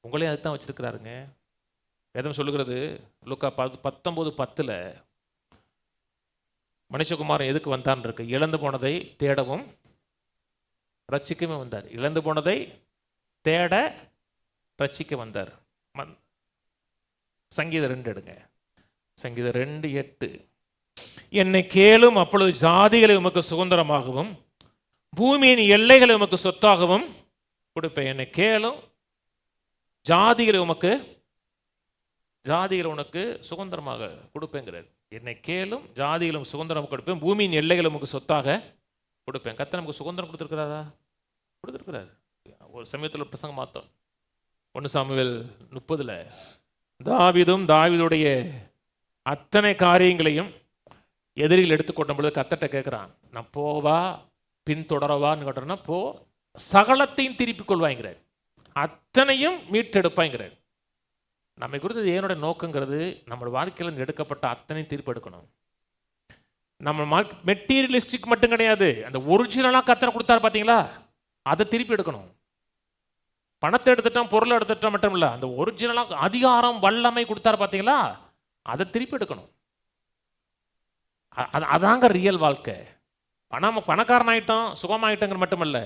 Speaker 1: உங்களையும் அதுதான் வச்சிருக்கிறாருங்க. வேதம் சொல்லுகிறது லூக்கா 19:10 மனுஷகுமாரன் எதுக்கு வந்தான்னு இருக்கு? இழந்து போனதை தேடவும் ரட்சிக்கவே வந்தார். இழந்து போனதை தேட ரட்சிக்க வந்தார். சங்கீதம் 2 எடுங்க. சங்கீதம் 2:8 என்னை கேளும், அப்பொழுது ஜாதிகளை உமக்கு சுதந்திரமாகவும் பூமியின் எல்லைகளை உமக்கு சொத்தாகவும் கொடுப்பேன். என்னை கேளும், ஜாதிகளை உனக்கு சுதந்திரமாக கொடுப்பேங்கிறார். என்னை கேளும், ஜாதிகளும் சுதந்திரம் கொடுப்பேன், பூமியின் எல்லைகளை உமக்கு சொத்தாக கொடுப்பேன். கர்த்தர் நமக்கு சுதந்திரம் கொடுத்துருக்கிறாரா? கொடுத்துருக்கிறார். ஒரு சமயத்தில் பிரசங்கம் பார்த்தோம். 1 சாமுவேல் 30 தாவீதுடைய அத்தனை காரியங்களையும் எதிரிகள் எடுத்துக்கொண்ட பொழுது கர்த்தர்ட்ட கேட்குறான், நான் போவா பின்தொடரவான்னு கேட்டோன்னா, போ, சகலத்தையும் திருப்பிக் கொள்வாங்கிறார், அத்தனையும் மீட்டெடுப்பாங்கிறார். நம்மை குறித்து தேவனுடைய நோக்கங்கிறது நம்ம வாழ்க்கையில் எடுக்கப்பட்ட அத்தனை தீர்ப்பு எடுக்கணும். நம்ம மெட்டீரியலிஸ்டிக் மட்டும் கிடையாது, அந்த ஒரிஜினலாக கர்த்தர் கொடுத்தாரு பார்த்தீங்களா, அதை திருப்பி எடுக்கணும். பணத்தை எடுத்துட்டோம், பொருளை எடுத்துட்டோம் மட்டும் இல்லை, அந்த ஒரிஜினலாக அதிகாரம் வல்லமை கொடுத்தாரு பார்த்தீங்களா, அதை திருப்பி எடுக்கணும். அதாங்க ரியல் வாழ்க்கை. பணக்காரன் ஆகிட்டோம், சுகமாயிட்டோங்கிற மட்டுமல்ல,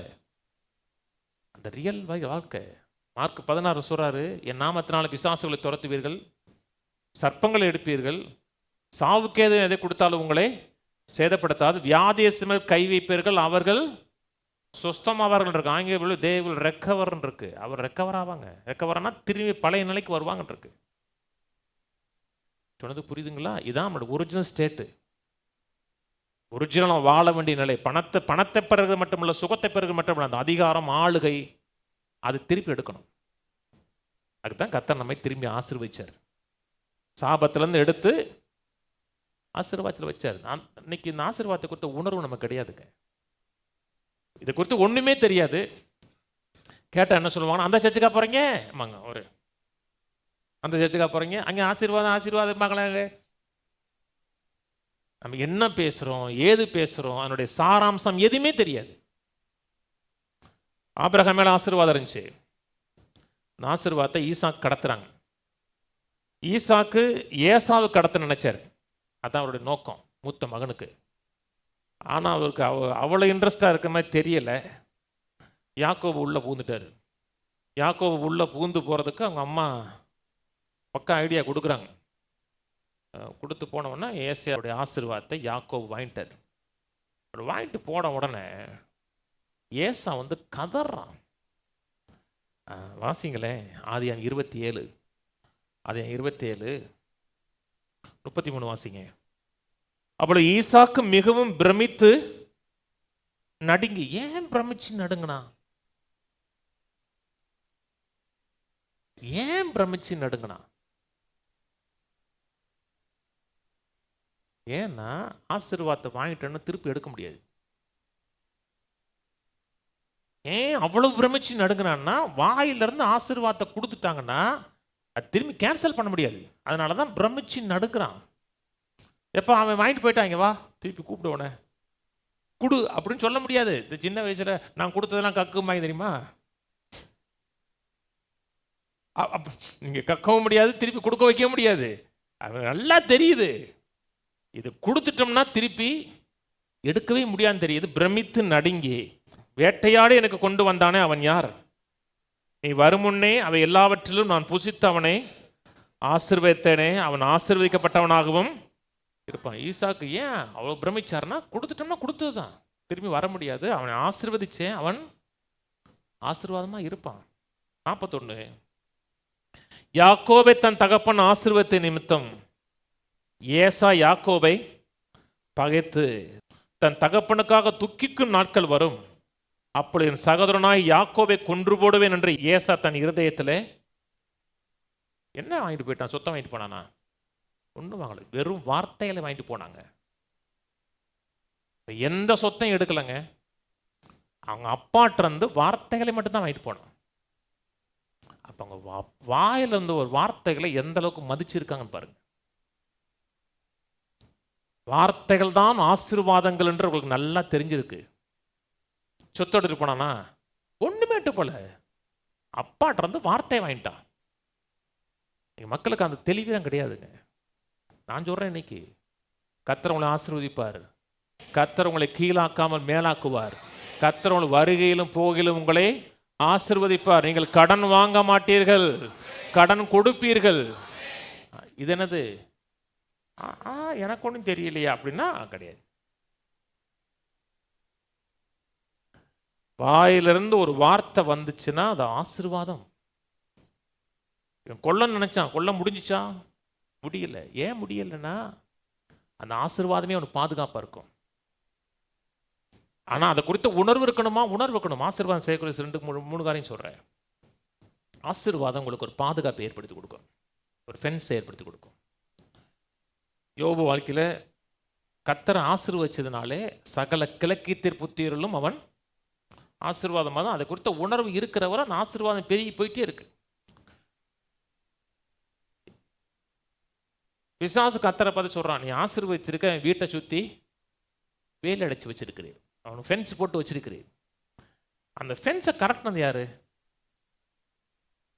Speaker 1: அந்த ரியல் வாழ்க்கை. மார்க் 16 சொல்றாரு, என் நாமத்தினால பிசாசுகளை துரத்துவீர்கள், சர்ப்பங்களை எடுப்பீர்கள், சாவுக்கேது எதை கொடுத்தாலும் உங்களை சேதப்படுத்தாது, வியாதியசமே கை வைப்பீர்கள், அவர்கள் சுஸ்தமாவார்கள் இருக்கு. ஆங்கில தே வில் ரெக்கவர் இருக்கு. அவர் ரெக்கவர் ஆவாங்க. ரெக்கவர்னா திரும்பி பழைய நிலைக்கு வருவாங்க இருக்கு. சொன்னது புரியுதுங்களா? இதான் நம்மளோட ஒரிஜினல் ஸ்டேட்டு. ஒரிஜினலாக வாழ வேண்டிய நிலை. பணத்தை பெறுறது மட்டுமில்ல, சுகத்தை பெறுறது மட்டுமில்ல, அந்த அதிகாரம், ஆளுகை, அது திருப்பி எடுக்கணும். அதுதான் கர்த்தர் நம்மை திரும்பி ஆசீர்வதிச்சார். சாபத்திலேருந்து எடுத்து ஆசீர்வாதத்தில் வச்சார். இன்னைக்கு இந்த ஆசீர்வாதத்தை குறித்த உணர்வு நமக்கு கிடையாதுங்க. இதை குறித்து ஒன்றுமே தெரியாது. கேட்டால் என்ன சொல்லுவாங்கன்னா, அந்த சர்ச்சுக்கா போகிறீங்க, ஆமாங்க, அந்த சர்ச்சுக்கா போகிறீங்க, அங்கே ஆசீர்வாதம் பார்க்கலாங்க. நம்ம என்ன பேசுகிறோம், ஏது பேசுகிறோம், அதனுடைய சாராம்சம் எதுவுமே தெரியாது. ஆபிரகாம் மேலே ஆசீர்வாதம் இருந்துச்சு. அந்த ஆசீர்வாதத்தை ஈசாக்கு கடத்துறாங்க. ஈசாக்கு ஏசாவு கடத்த நினைச்சார். அதான் அவருடைய நோக்கம், மூத்த மகனுக்கு. ஆனால் அவருக்கு அவ்வளோ இன்ட்ரெஸ்டாக இருக்கிற மாதிரி தெரியலை. யாக்கோபு உள்ளே பூந்துட்டார். யாக்கோபு உள்ளே பூந்து போகிறதுக்கு அவங்க அம்மா பக்கம் ஐடியா கொடுக்குறாங்க. கொடுத்து போனவுடனே ஏசாவுடைய ஆசீர்வாதத்தை யாக்கோபு வாங்கிட்டார். அவர் வாங்கிட்டு போன உடனே ஏசா கதறான். வாசிங்களேன், ஆதியாகமம் 27, ஆதியாகமம் 27 33 வாசிங்க. அப்பொழுது ஈசாக்கு மிகவும் பிரமித்து நடுங்கி. ஏன் பிரமிச்சு நடுங்கினா? ஏன் பிரமிச்சு நடுங்கினா? ஏன்னா ஆசீர்வாதத்தை வாங்கிட்டோன்னு திருப்பி எடுக்க முடியாது. ஏன் அவ்வளவு பிரமிச்சு நடுங்கினான்னா, வாயிலிருந்து ஆசீர்வாதத்தை கொடுத்துட்டாங்கன்னா அது திரும்பி கேன்சல் பண்ண முடியாது. அதனால தான் பிரமிச்சு நடுக்கிறான். எப்போ அவன் வாங்கிட்டு போயிட்டாங்க, வா திருப்பி கூப்பிடுவோனே குடு அப்படின்னு சொல்ல முடியாது. இந்த சின்ன வயசுல நான் கொடுத்ததெல்லாம் கக்குமாய் தெரியுமா? நீங்க கக்கவும் முடியாது, திருப்பி கொடுக்க வைக்க முடியாது. அவன் நல்லா தெரியுது, இது கொடுத்துட்டோம்னா திருப்பி எடுக்கவே முடியாதுன்னு தெரியுது. பிரமித்து நடுங்கி, வேட்டையாடி எனக்கு கொண்டு வந்தானே அவன் யார்? நீ வருமுன்னே அவை எல்லாவற்றிலும் நான் புசித்து அவனை ஆசீர்வதித்தேனே, அவன் ஆசீர்வதிக்கப்பட்டவனாகவும் இருப்பான். ஈசாக்கு ஏன் அவ்வளோ பிரமிச்சார்னா, கொடுத்துட்டோம்னா கொடுத்தது தான், திரும்பி வர முடியாது. அவனை ஆசீர்வதிச்சேன், அவன் ஆசீர்வாதமாக இருப்பான். 41 யாக்கோபை தன் தகப்பன் ஆசீர்வதித்த நிமித்தம் ஏசா யாக்கோபை பகைத்து தன் தகப்பனுக்காக துக்கிக்கும் நாட்கள் வரும், அப்பொழுது என் சகோதரனாய் யாக்கோபை கொன்று போடுவேன் என்று ஏசா தன் இருதயத்தில் என்ன வாங்கிட்டு போயிட்டான்? சொத்தம் வாங்கிட்டு போனானா? ஒன்றும் வாங்கல, வெறும் வார்த்தைகளை வாங்கிட்டு போனாங்க. எந்த சொத்தையும் எடுக்கலைங்க. அவங்க அப்பாட்டிருந்து வார்த்தைகளை மட்டும்தான் வாங்கிட்டு போனான். அப்போ அவங்க வாயிலிருந்து ஒரு வார்த்தைகளை எந்த அளவுக்கு மதிச்சிருக்காங்கன்னு பாருங்க. வார்த்தைகள் தான் ஆசீர்வாதங்கள் என்று உங்களுக்கு நல்லா தெரிஞ்சிருக்கு. சொத்து எடுத்துட்டு போனானா? ஒண்ணுமே எட்டு போல, அப்பாட்டிருந்து வார்த்தையை வாங்கிட்டான். மக்களுக்கு அந்த தெளிவு தான் கிடையாதுங்க. நான் சொல்றேன், இன்னைக்கு கர்த்தர் உங்களை ஆசீர்வதிப்பார். கர்த்தர் உங்களை கீழாக்காமல் மேலாக்குவார். கர்த்தர் உங்களை வருகையிலும் போகையிலும் உங்களை ஆசீர்வதிப்பார். நீங்கள் கடன் வாங்க மாட்டீர்கள், கடன் கொடுப்பீர்கள். இது என்னது? எனக்கு ஒன்றும் தெரியலையா அப்படின்னா கிடையாது. வாயிலிருந்து ஒரு வார்த்தை வந்துச்சுன்னா அது ஆசீர்வாதம். கொல்லன்னு நினைச்சான், கொல்ல முடிஞ்சிச்சா? முடியல. ஏன் முடியலைன்னா அந்த ஆசீர்வாதமே அவனுக்கு பாதுகாப்பாக இருக்கும். ஆனால் அதை குறித்த உணர்வு இருக்கணுமா? உணர்வு இருக்கணும். ஆசீர்வாதம் செய்யக்கூடிய 2-3 காரியம் சொல்கிறேன். ஆசீர்வாதம் உங்களுக்கு ஒரு பாதுகாப்பை ஏற்படுத்தி கொடுக்கும், ஒரு ஃபென்ஸை ஏற்படுத்தி கொடுக்கும். யோபு வாழ்க்கையில் கர்த்தரை ஆசீர்வதிச்சதுனாலே சகல கிழக்கீத்திர் புத்திரலும் அவன் ஆசீர்வாதமாக தான். அதை குறித்த உணர்வு இருக்கிறவரை அந்த ஆசீர்வாதம் பெருகி போயிட்டே இருக்கு. பிசாசு கத்தரை பார்த்து சொல்கிறான், நீ ஆசீர்வதிச்சிருக்க வீட்டை சுற்றி வேலி அடைச்சி வச்சிருக்கிறேன், அவனுக்கு ஃபென்ஸ் போட்டு வச்சிருக்கிறேன். அந்த ஃபென்ஸை கரெக்ட்னது யாரு?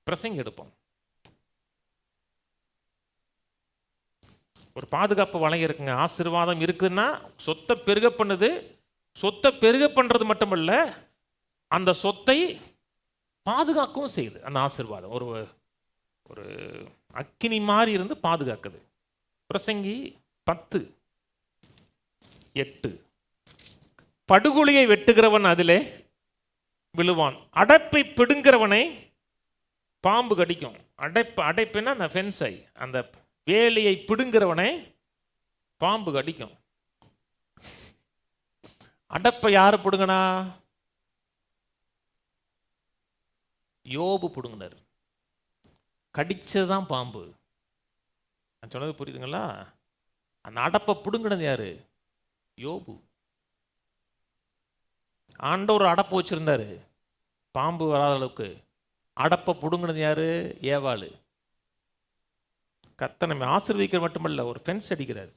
Speaker 1: பிரசங்க எடுப்போம். ஒரு பாதுகாப்பு வளையம் இருக்குங்க. ஆசீர்வாதம் இருக்குதுன்னா சொத்தை பெருக பண்ணுது. சொத்தை பெருக பண்ணுறது மட்டுமல்ல, அந்த சொத்தை பாதுகாக்கவும் செய்யுது. அந்த ஆசீர்வாதம் ஒரு ஒரு அக்கினி மாதிரி இருந்து பாதுகாக்குது. பிரசங்கி 10:8, படுகுழியை வெட்டுகிறவன் அதிலே விழுவான், அடைப்பை பிடுங்கிறவனை பாம்பு கடிக்கும். அடைப்புன்னா அந்த ஃபென்ஸை, அந்த வேலியை பிடுங்கிறவனை பாம்பு கடிக்கும். அடைப்பை யாரு பிடுங்கனா? யோபு பிடுங்கினார். கடிச்சதுதான் பாம்பு. நான் சொன்னது புரியுதுங்களா? அந்த அடைப்பை பிடுங்கினது யாரு? யோபு. ஆண்டவர் அடைப்பு வச்சிருந்தாரு பாம்பு வராத அளவுக்கு. அடைப்பை பிடுங்கினது யாரு? ஏவாளு. கர்த்தர் நம்ம ஆசீர்வதிக்கிற மட்டுமல்ல, ஒரு ஃபென்ஸ் அடிக்கிறார்.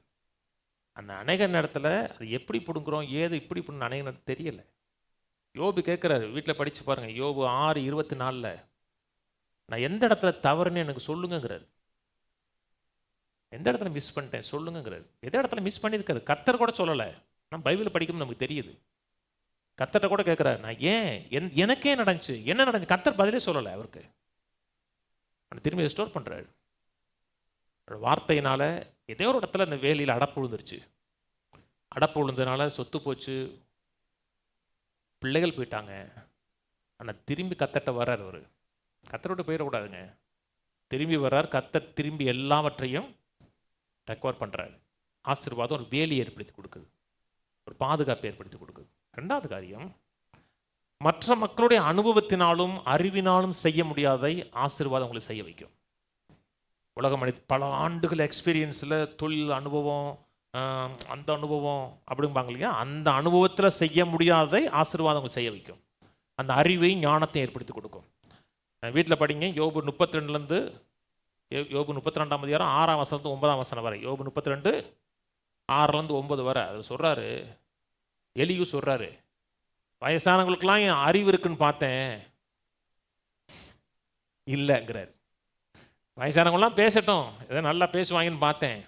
Speaker 1: அந்த அநேக நேரத்தில் அது எப்படி பிடுங்குறோம், ஏது இப்படி பிடுங்க அநேக நேரத்தில் தெரியலை. யோபு கேட்குறாரு, வீட்டில் படித்து பாருங்கள், யோபு 6:24, நான் எந்த இடத்துல தவறுன்னு எனக்கு சொல்லுங்கிறார். எந்த இடத்துல மிஸ் பண்ணிட்டேன் சொல்லுங்கிறார். எந்த இடத்துல மிஸ் பண்ணியிருக்காரு கர்த்தர் கூட சொல்லலை. நான் பைபிள் படிக்கணும்னு நமக்கு தெரியுது. கர்த்தர்கிட்ட கூட கேட்குறாரு, நான் எனக்கே நடந்துச்சு, என்ன நடந்துச்சு, கர்த்தர் பதிலே சொல்லலை அவருக்கு. திரும்பி ரெஸ்டோர் பண்ணுறாரு. வார்த்தையினால ஏதோ ஒரு இடத்துல அந்த வேலியில் அடப்பு விழுந்துருச்சு. அடப்பு விழுந்ததுனால சொத்து போச்சு, பிள்ளைகள் போயிட்டாங்க. ஆனால் திரும்பி கத்தட்ட வர்றார். அவர் கத்தரோட போயிடக்கூடாதுங்க. திரும்பி வர்றார். கத்தர் திரும்பி எல்லாவற்றையும் ரெக்கவர் பண்ணுறாரு. ஆசீர்வாதம் ஒரு வேலியை ஏற்படுத்தி கொடுக்குது, ஒரு பாதுகாப்பை ஏற்படுத்தி கொடுக்குது. ரெண்டாவது காரியம், மற்ற மக்களுடைய அனுபவத்தினாலும் அறிவினாலும் செய்ய முடியாதை ஆசீர்வாதம் உங்களை செய்ய வைக்கும். உலக மனித பல ஆண்டுகள் எக்ஸ்பீரியன்ஸில் தொழில் அனுபவம், அந்த அனுபவம் அப்படிம்பாங்க இல்லையா, அந்த அனுபவத்தில் செய்ய முடியாதை ஆசீர்வாதம் உங்களை செய்ய வைக்கும். அந்த அறிவை ஞானத்தை ஏற்படுத்தி கொடுக்கும். வீட்டில் படிங்க, யோபு 32 யோபு 32ஆம் அதிகாரம் 6ஆம் வசனம் 9ஆம் வசனம் வரை. யோபு 32 6-9 வரை. அது சொல்கிறாரு, எலியு சொல்கிறாரு, வயசானவங்களுக்கெல்லாம் என் அறிவு இருக்குன்னு பார்த்தேன், இல்லைங்கிறார். வயசானவங்களாம் பேசட்டும், எதோ நல்லா பேசுவாங்கன்னு பார்த்தேன்,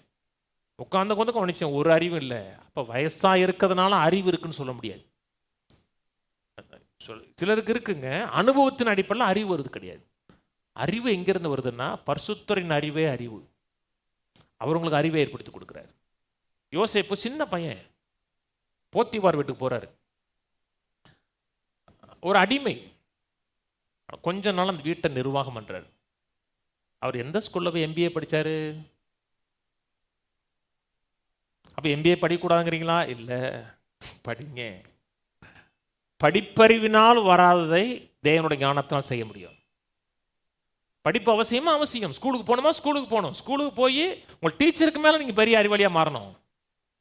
Speaker 1: உட்காந்து கவனிச்சேன், ஒரு அறிவும் இல்லை. அப்போ வயசாக இருக்கிறதுனால அறிவு இருக்குன்னு சொல்ல முடியாது. சிலருக்கு இருக்குங்க, அனுபவத்தின் அடிப்படையில் அறிவு வருது கிடையாது. அறிவு எங்கேருந்து வருதுன்னா, பரிசுத்தரின் அறிவே அறிவு. அவர் உங்களுக்கு அறிவை ஏற்படுத்தி கொடுக்குறாரு. யோசேப்பு சின்ன பையன், போத்திபார் வீட்டுக்கு போகிறாரு. ஒரு அடிமை, கொஞ்ச நாள் அந்த வீட்டை நிர்வாகம் பண்ணுறாரு. அவர் எந்த ஸ்கூலில் போய் MBA படித்தார்? அப்போ MBA படிக்கக்கூடாதுங்கிறீங்களா? இல்லை, படிங்க. படிப்பறிவினால் வராததை தேவனுடைய ஞானத்தினால் செய்ய முடியும். படிப்பு அவசியமா? அவசியம். ஸ்கூலுக்கு போகணுமா? ஸ்கூலுக்கு போகணும். ஸ்கூலுக்கு போய் உங்கள் டீச்சருக்கு மேலே நீங்கள் பெரிய அறிவாளியாக மாறணும்.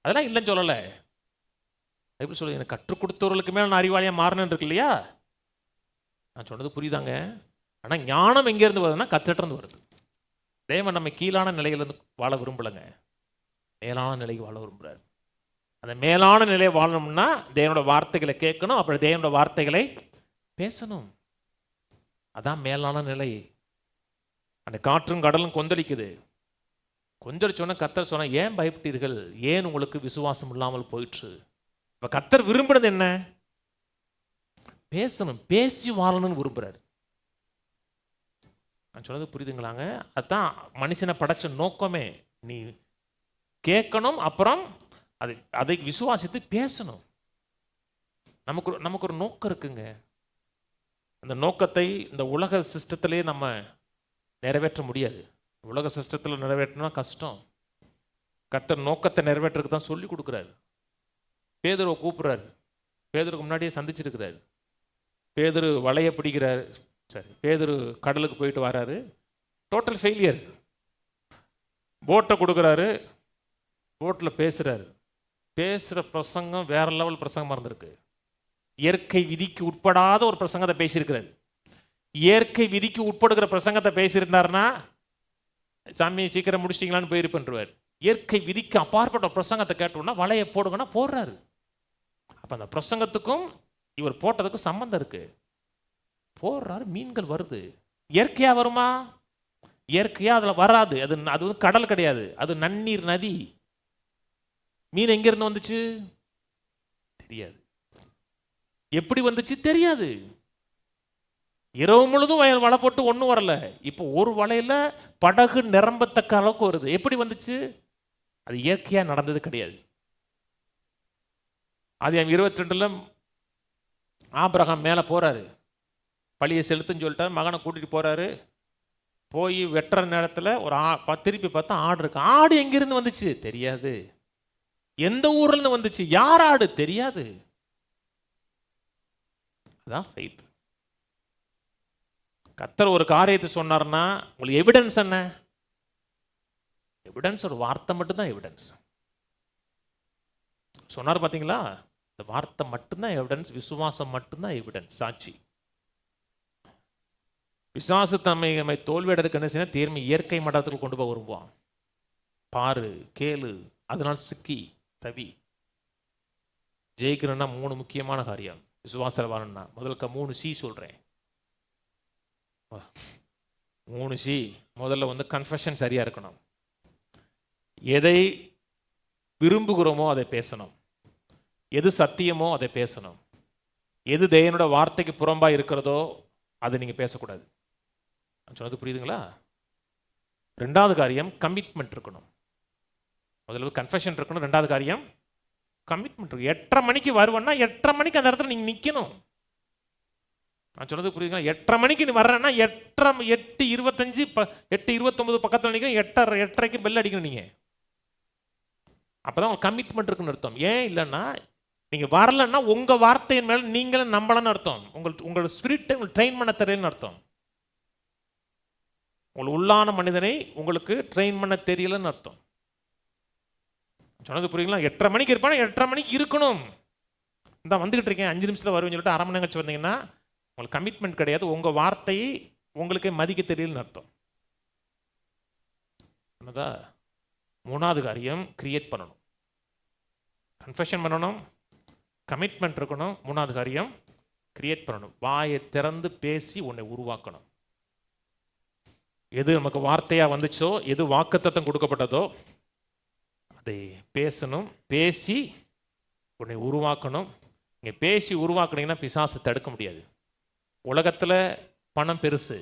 Speaker 1: அதெல்லாம் இல்லைன்னு சொல்லலை. எப்படி சொல்லுங்க, எனக்கு கற்றுக் கொடுத்தவர்களுக்கு மேலே நான் அறிவாளியாக மாறணுன்னு இருக்கு இல்லையா? நான் சொன்னது புரியுதாங்க? ஆனால் ஞானம் எங்கேருந்து வருதுன்னா கத்துட்டு வருது. தேவன் நம்ம கீழான நிலையிலேருந்து வாழ விரும்பலைங்க, மேலான நிலைக்கு வாழ விரும்புகிறார். அந்த மேலான நிலையை வாழணும்னா தேவனோட வார்த்தைகளை கேட்கணும், அப்புறம் தேவனோட வார்த்தைகளை பேசணும். அதான் மேலான நிலை. அந்த காற்றும் கடலும் கொந்தளிக்குது. கொந்தளிச்சோன்னா கர்த்தர் சொன்ன, ஏன் பயப்பட்டீர்கள், ஏன் உங்களுக்கு விசுவாசம் இல்லாமல் போயிற்று? இப்போ கர்த்தர் விரும்புறது என்ன? பேசணும், பேசி வாழணும்னு விரும்புகிறார். நான் சொன்னது புரியுதுங்களாங்க? அதுதான் மனுஷனை படைச்ச நோக்கமே. நீ கேட்கணும், அப்புறம் அதை விசுவாசித்து பேசணும். நமக்கு ஒரு நோக்கம் இருக்குங்க. அந்த நோக்கத்தை இந்த உலக சிஸ்டத்திலே நம்ம நிறைவேற்ற முடியாது. உலக சிஸ்டத்தில் நிறைவேற்றணும்னா கஷ்டம். கர்த்தர் நோக்கத்தை நிறைவேற்றுறதுக்கு தான் சொல்லி கொடுக்குறாரு. பேதுருவை கூப்பிட்றாரு, பேதுருக்கு முன்னாடியே சந்திச்சிருக்கிறாரு. பேதுரு வலைய பிடிக்கிறாரு. சரி, பேதுரு கடலுக்கு போயிட்டு வராரு, டோட்டல் ஃபெயிலியர். போட்டை கொடுக்குறாரு, போட்டில் பேசுகிறாரு. பேசுகிற பிரசங்கம் வேற லெவல் பிரசங்கமாக இருந்திருக்கு. இயற்கை விதிக்கு உட்படாத ஒரு பிரசங்கத்தை பேசியிருக்கிறார். இயற்கை விதிக்கு உட்படுகிற பிரசங்கத்தை பேசியிருந்தாருன்னா சாமி சீக்கிரம் முடிச்சிட்டீங்களான்னு போயிருப்பேன்ருவார். இயற்கை விதிக்கு அப்பாற்பட்ட பிரசங்கத்தை கேட்டோன்னா வலையை போடுங்கன்னா போடுறாரு. அப்போ அந்த பிரசங்கத்துக்கும் இவர் போட்டதுக்கும் சம்மந்தம் இருக்கு. போடுறாரு, மீன்கள் வருது. இயற்கையாக வருமா? இயற்கையாக அதில் வராது. அது வந்து கடல் கிடையாது, அது நன்னீர் நதி. மீன் எங்கேருந்து வந்துச்சு தெரியாது, எப்படி வந்துச்சு தெரியாது. இரவு முழுதும் வலை போட்டு ஒன்றும் வரல. இப்போ ஒரு வலையில் படகு நிரம்பத்தக்க அளவுக்கு வருது. எப்படி வந்துச்சு? அது இயற்கையாக நடந்தது கிடையாது. ஆதியாகமம் 22 ஆபிரகாம் மேலே போகிறாரு, பழியை செலுத்துன்னு சொல்லிட்டார். மகனை கூட்டிகிட்டு போகிறாரு. போய் வெட்டுற நேரத்தில் ஒரு திருப்பி பார்த்தா ஆடு இருக்கு. ஆடு எங்கிருந்து வந்துச்சு தெரியாது. எந்த ஊர்லேருந்து வந்துச்சு, யார் ஆடு தெரியாது. அதான் ஃபெய்த். கர்த்தர் ஒரு காரியத்தை சொன்னார்னா உங்களுக்கு எவிடன்ஸ் என்ன? எவிடன்ஸ் ஒரு வார்த்தை மட்டும்தான் எவிடன்ஸ். சொன்னார் பார்த்தீங்களா, இந்த வார்த்தை மட்டும்தான் எவிடன்ஸ். விசுவாசம் மட்டும்தான் எவிடன்ஸ், சாட்சி. விசுவாச தம்மை தோல்வியடைறதுக்கு என்ன செய்ய? தீர்மை இயற்கை மட்டத்துக்கு கொண்டு போய் வருவான். பாரு, கேளு, அதனால் சிக்கி தவி. ஜெயிக்கணும்னா 3 முக்கியமான காரியம். விசுவாசத்தில் வரணும்னா முதல்ல 3 சி சொல்கிறேன். 3 சி. முதல்ல வந்து கன்ஃபெஷன் சரியாக இருக்கணும். எதை விரும்புகிறோமோ அதை பேசணும். எது சத்தியமோ அதை பேசணும். எது தேவனோட வார்த்தைக்கு புறம்பாக இருக்கிறதோ அதை நீங்கள் பேசக்கூடாது. சொன்னது புரியுதுங்களா? 2வது காரியம் கமிட்மெண்ட் இருக்கணும். முதல்ல கன்ஃபெஷன் இருக்கணும். 2வது காரியம் கமிட்மெண்ட் இருக்கும். 8:30 மணிக்கு வருவேன்னா 8:30 மணிக்கு அந்த இடத்துல நீங்கள் நிற்கணும். நான் சொன்னது புரியுதுங்களா? 8:30 மணிக்கு நீ வர்றேன்னா 8:25 8:29 பக்கத்தில் நிற்கும். 8:30க்கு பெல் அடிக்கணும் நீங்கள். அப்போ தான் உங்களுக்கு கமிட்மெண்ட் இருக்குன்னு அர்த்தம். ஏன் இல்லைன்னா நீங்கள் வரலன்னா உங்கள் வார்த்தையின் மேலே நீங்களும் நம்பலன்னு அர்த்தம். உங்களோட ஸ்பிரிட்டை உங்களுக்கு ட்ரெயின் பண்ண தெரியலன்னு அர்த்தம். உங்கள் உள்ளான மனிதனை உங்களுக்கு ட்ரெயின் பண்ண தெரியலன்னு அர்த்தம். சொன்னது புரியுங்களா? 8:30 மணிக்கு இருப்பானா 8:30 மணிக்கு இருக்கணும். இந்த வந்துக்கிட்டு இருக்கேன் 5 நிமிஷத்தில் வருவேன்னு சொல்லிட்டு 1/2 மணி நேரம் கழிச்சு வந்தீங்கன்னா உங்களுக்கு கமிட்மெண்ட் கிடையாது. உங்கள் வார்த்தையை உங்களுக்கே மதிக்க தெரியலன்னு அர்த்தம். என்னதா? 3வது காரியம் கிரியேட் பண்ணணும். கன்ஃபெஷன் பண்ணணும், கமிட்மெண்ட் இருக்கணும். 3வது காரியம் கிரியேட் பண்ணணும். வாயை திறந்து பேசி உன்னை உருவாக்கணும். எது நமக்கு வார்த்தையாக வந்துச்சோ, எது வாக்குத்தத்தம் கொடுக்கப்பட்டதோ அதை பேசணும். பேசி உன்னை உருவாக்கணும். நீங்கள் பேசி உருவாக்குனீங்கன்னா பிசாசு தடுக்க முடியாது. உலகத்தில் பணம் பெருசு,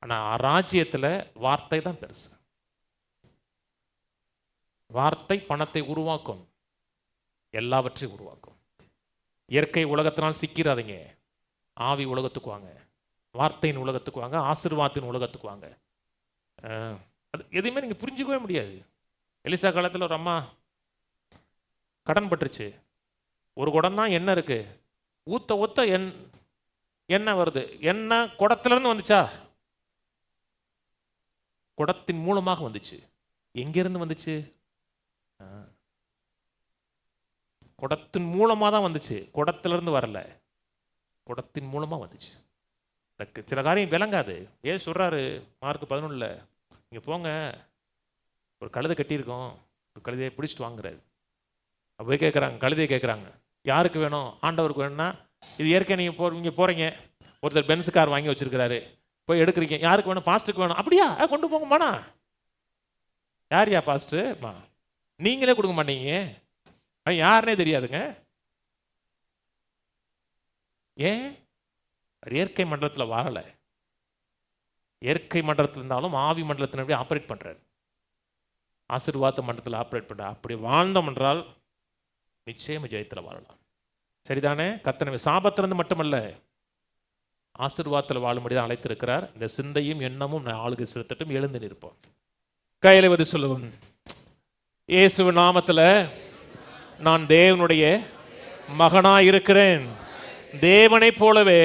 Speaker 1: ஆனால் ராஜ்யத்தில் வார்த்தை தான் பெருசு. வார்த்தை பணத்தை உருவாக்கும், எல்லாவற்றையும் உருவாக்கும். இயற்கை உலகத்தினால் சிக்கிறாதீங்க. ஆவி உலகத்துக்கு வாங்க, வார்த்தையின் உலகத்துக்கு வாங்க, ஆசீர்வாதத்தின் உலகத்துக்கு வாங்க. அது எதுவுமே நீங்கள் புரிஞ்சுக்கவே முடியாது. எலிசா காலத்தில் ஒரு அம்மா கடன் பட்டுருச்சு. ஒரு குடம் தான் எண்ணெய் இருக்கு. ஊத்த ஊத்த எண்ணெய் வருது. எண்ணெய் குடத்துலேருந்து வந்துச்சா? குடத்தின் மூலமாக வந்துச்சு. எங்கிருந்து வந்துச்சு? குடத்தின் மூலமாக தான் வந்துச்சு. குடத்திலிருந்து வரல, குடத்தின் மூலமாக வந்துச்சு. சில காரியம் விளங்காது. ஏன் சொல்கிறாரு மார்க் 11 நீங்கள் போங்க, ஒரு கழுதை கட்டியிருக்கோம், ஒரு கழுதையை பிடிச்சிட்டு வாங்குறாரு. போய் கேட்குறாங்க, கழுதையை கேட்குறாங்க, யாருக்கு வேணும்? ஆண்டவருக்கு வேணும்னா இது இயற்கை. நீங்கள் இங்கே போகிறீங்க, ஒருத்தர் பென்ஸ் கார் வாங்கி வச்சுருக்கிறாரு, போய் எடுக்கிறீங்க. யாருக்கு வேணும்? பாஸ்ட்டுக்கு வேணும். அப்படியா? கொண்டு போங்கம்மாண்ணா. யார் பாஸ்ட்டு? நீங்களே கொடுக்க மாட்டீங்க, யாருன்னே தெரியாதுங்க. ஏன்? இயற்கை மண்டலத்தில் வாழலை. இயற்கை மண்டலத்தில் இருந்தாலும் ஆவி மண்டலத்தில் எப்படி ஆப்ரேட் பண்ணுறாரு? ஆசீர்வாத மண்டலத்தில் ஆப்ரேட் பண்ணுறாரு. அப்படி வாழ்ந்தோம் என்றால் நிச்சயம் ஜெயத்தில் வாழலாம். சரிதானே? கர்த்தர் சாபத்திலிருந்து மட்டுமல்ல, ஆசீர்வாதத்தில் வாழும்படி தான் அழைத்திருக்கிறார். இந்த சிந்தையும் எண்ணமும் ஆளுகை செலுத்தட்டும். எழுந்து நிற்போம். கையில வந்து சொல்லுவோம், இயேசுவின் நாமத்தில் நான் தேவனுடைய மகனாய் இருக்கிறேன். தேவனை போலவே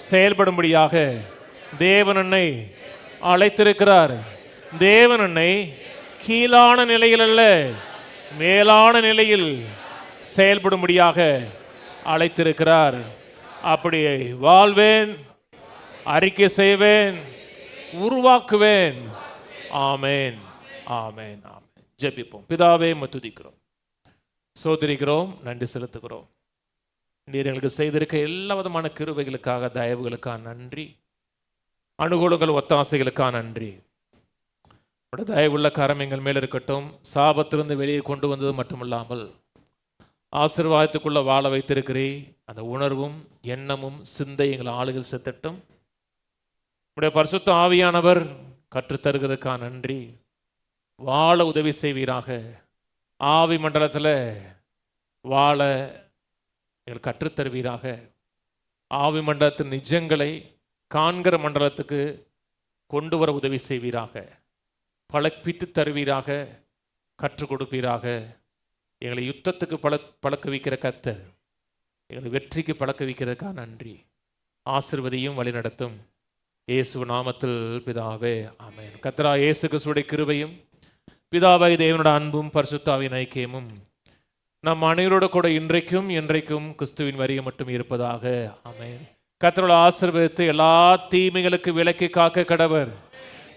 Speaker 1: செயல்படும்படியாக தேவன் என்னை அழைத்திருக்கிறார். தேவன் என்னை கீழான நிலையில் அல்ல, மேலான நிலையில் செயல்படும்படியாக அழைத்திருக்கிறார். அப்படி வாழ்வேன், அறிக்கை செய்வேன், உருவாக்குவேன். ஆமென், ஆமென், ஆமென். ஜெபிப்போம். பிதாவே, உம்மை துதிக்கிறோம், சோதரிக்கிறோம், நன்றி செலுத்துகிறோம். நீர் எங்களுக்கு செய்திருக்க எல்லா விதமான கிருபைகளுக்காக, தயவுகளுக்காக நன்றி. அனுகூலங்கள், ஒத்தாசைகளுக்காக நன்றி. உடைய தயவுள்ள கரம் எங்கள் மேல் இருக்கட்டும். சாபத்திலிருந்து வெளியே கொண்டு வந்தது மட்டுமில்லாமல் ஆசீர்வாதத்துக்குள்ள வாழ வைத்திருக்கிறே. அந்த உணர்வும் எண்ணமும் சிந்தை எங்கள் ஆளுகள் செத்தட்டும். உடைய பரிசுத்த ஆவியானவர் கற்றுத்தருகிறதுக்காக நன்றி. வாழ உதவி செய்வீராக. ஆவி மண்டலத்தில் வாழ எங்கள் கற்றுத்தருவீராக. ஆவி மண்டலத்தின் நிஜங்களை காண்கிற மண்டலத்துக்கு கொண்டு வர உதவி செய்வீராக. பழப்பித்து தருவீராக, கற்றுக் கொடுப்பீராக. எங்களை யுத்தத்துக்கு பழக்க வைக்கிற கர்த்தர், எங்களை வெற்றிக்கு பழக்க வைக்கிறதுக்காக நன்றி. ஆசீர்வதியும் வழிநடத்தும் இயேசு நாமத்தில் பிதாவே, ஆமென். கர்த்தரா இயேசு கிறிஸ்துவுடைய கிருபையும் பிதாவாகிய தேவனுடைய அன்பும் பரிசுத்த ஆவியின் ஐக்கியமும் நம் அனைவரோடு கூட இன்றைக்கும் என்றைக்கும் கிறிஸ்துவின் வரியை மட்டும் இருப்பதாக. ஆமென். கர்த்தரோட ஆசீர்வதித்து எல்லா தீமைகளுக்கு விலக்கி காக்க கடவர்.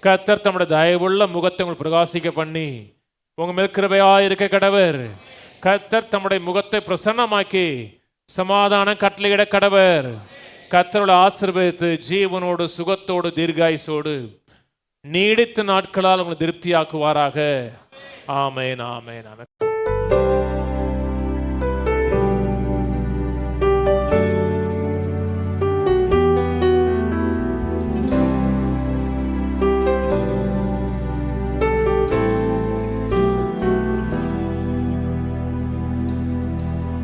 Speaker 1: கர்த்தர் தம்முடைய தயவுள்ள முகத்தை உங்களுக்கு பிரகாசிக்க பண்ணி உங்க மேல் கிருபையாய் இருக்க கடவர். கர்த்தர் தம்முடைய முகத்தை பிரசன்னமாக்கி சமாதானம் கட்டளையிட கடவர். கர்த்தரோட ஆசீர்வதித்து ஜீவனோடு, சுகத்தோடு, தீர்காயுசோடு நீடித்த நாட்களால் உங்களை திருப்தியாக்குவாராக. ஆமென், ஆமென், ஆமென்.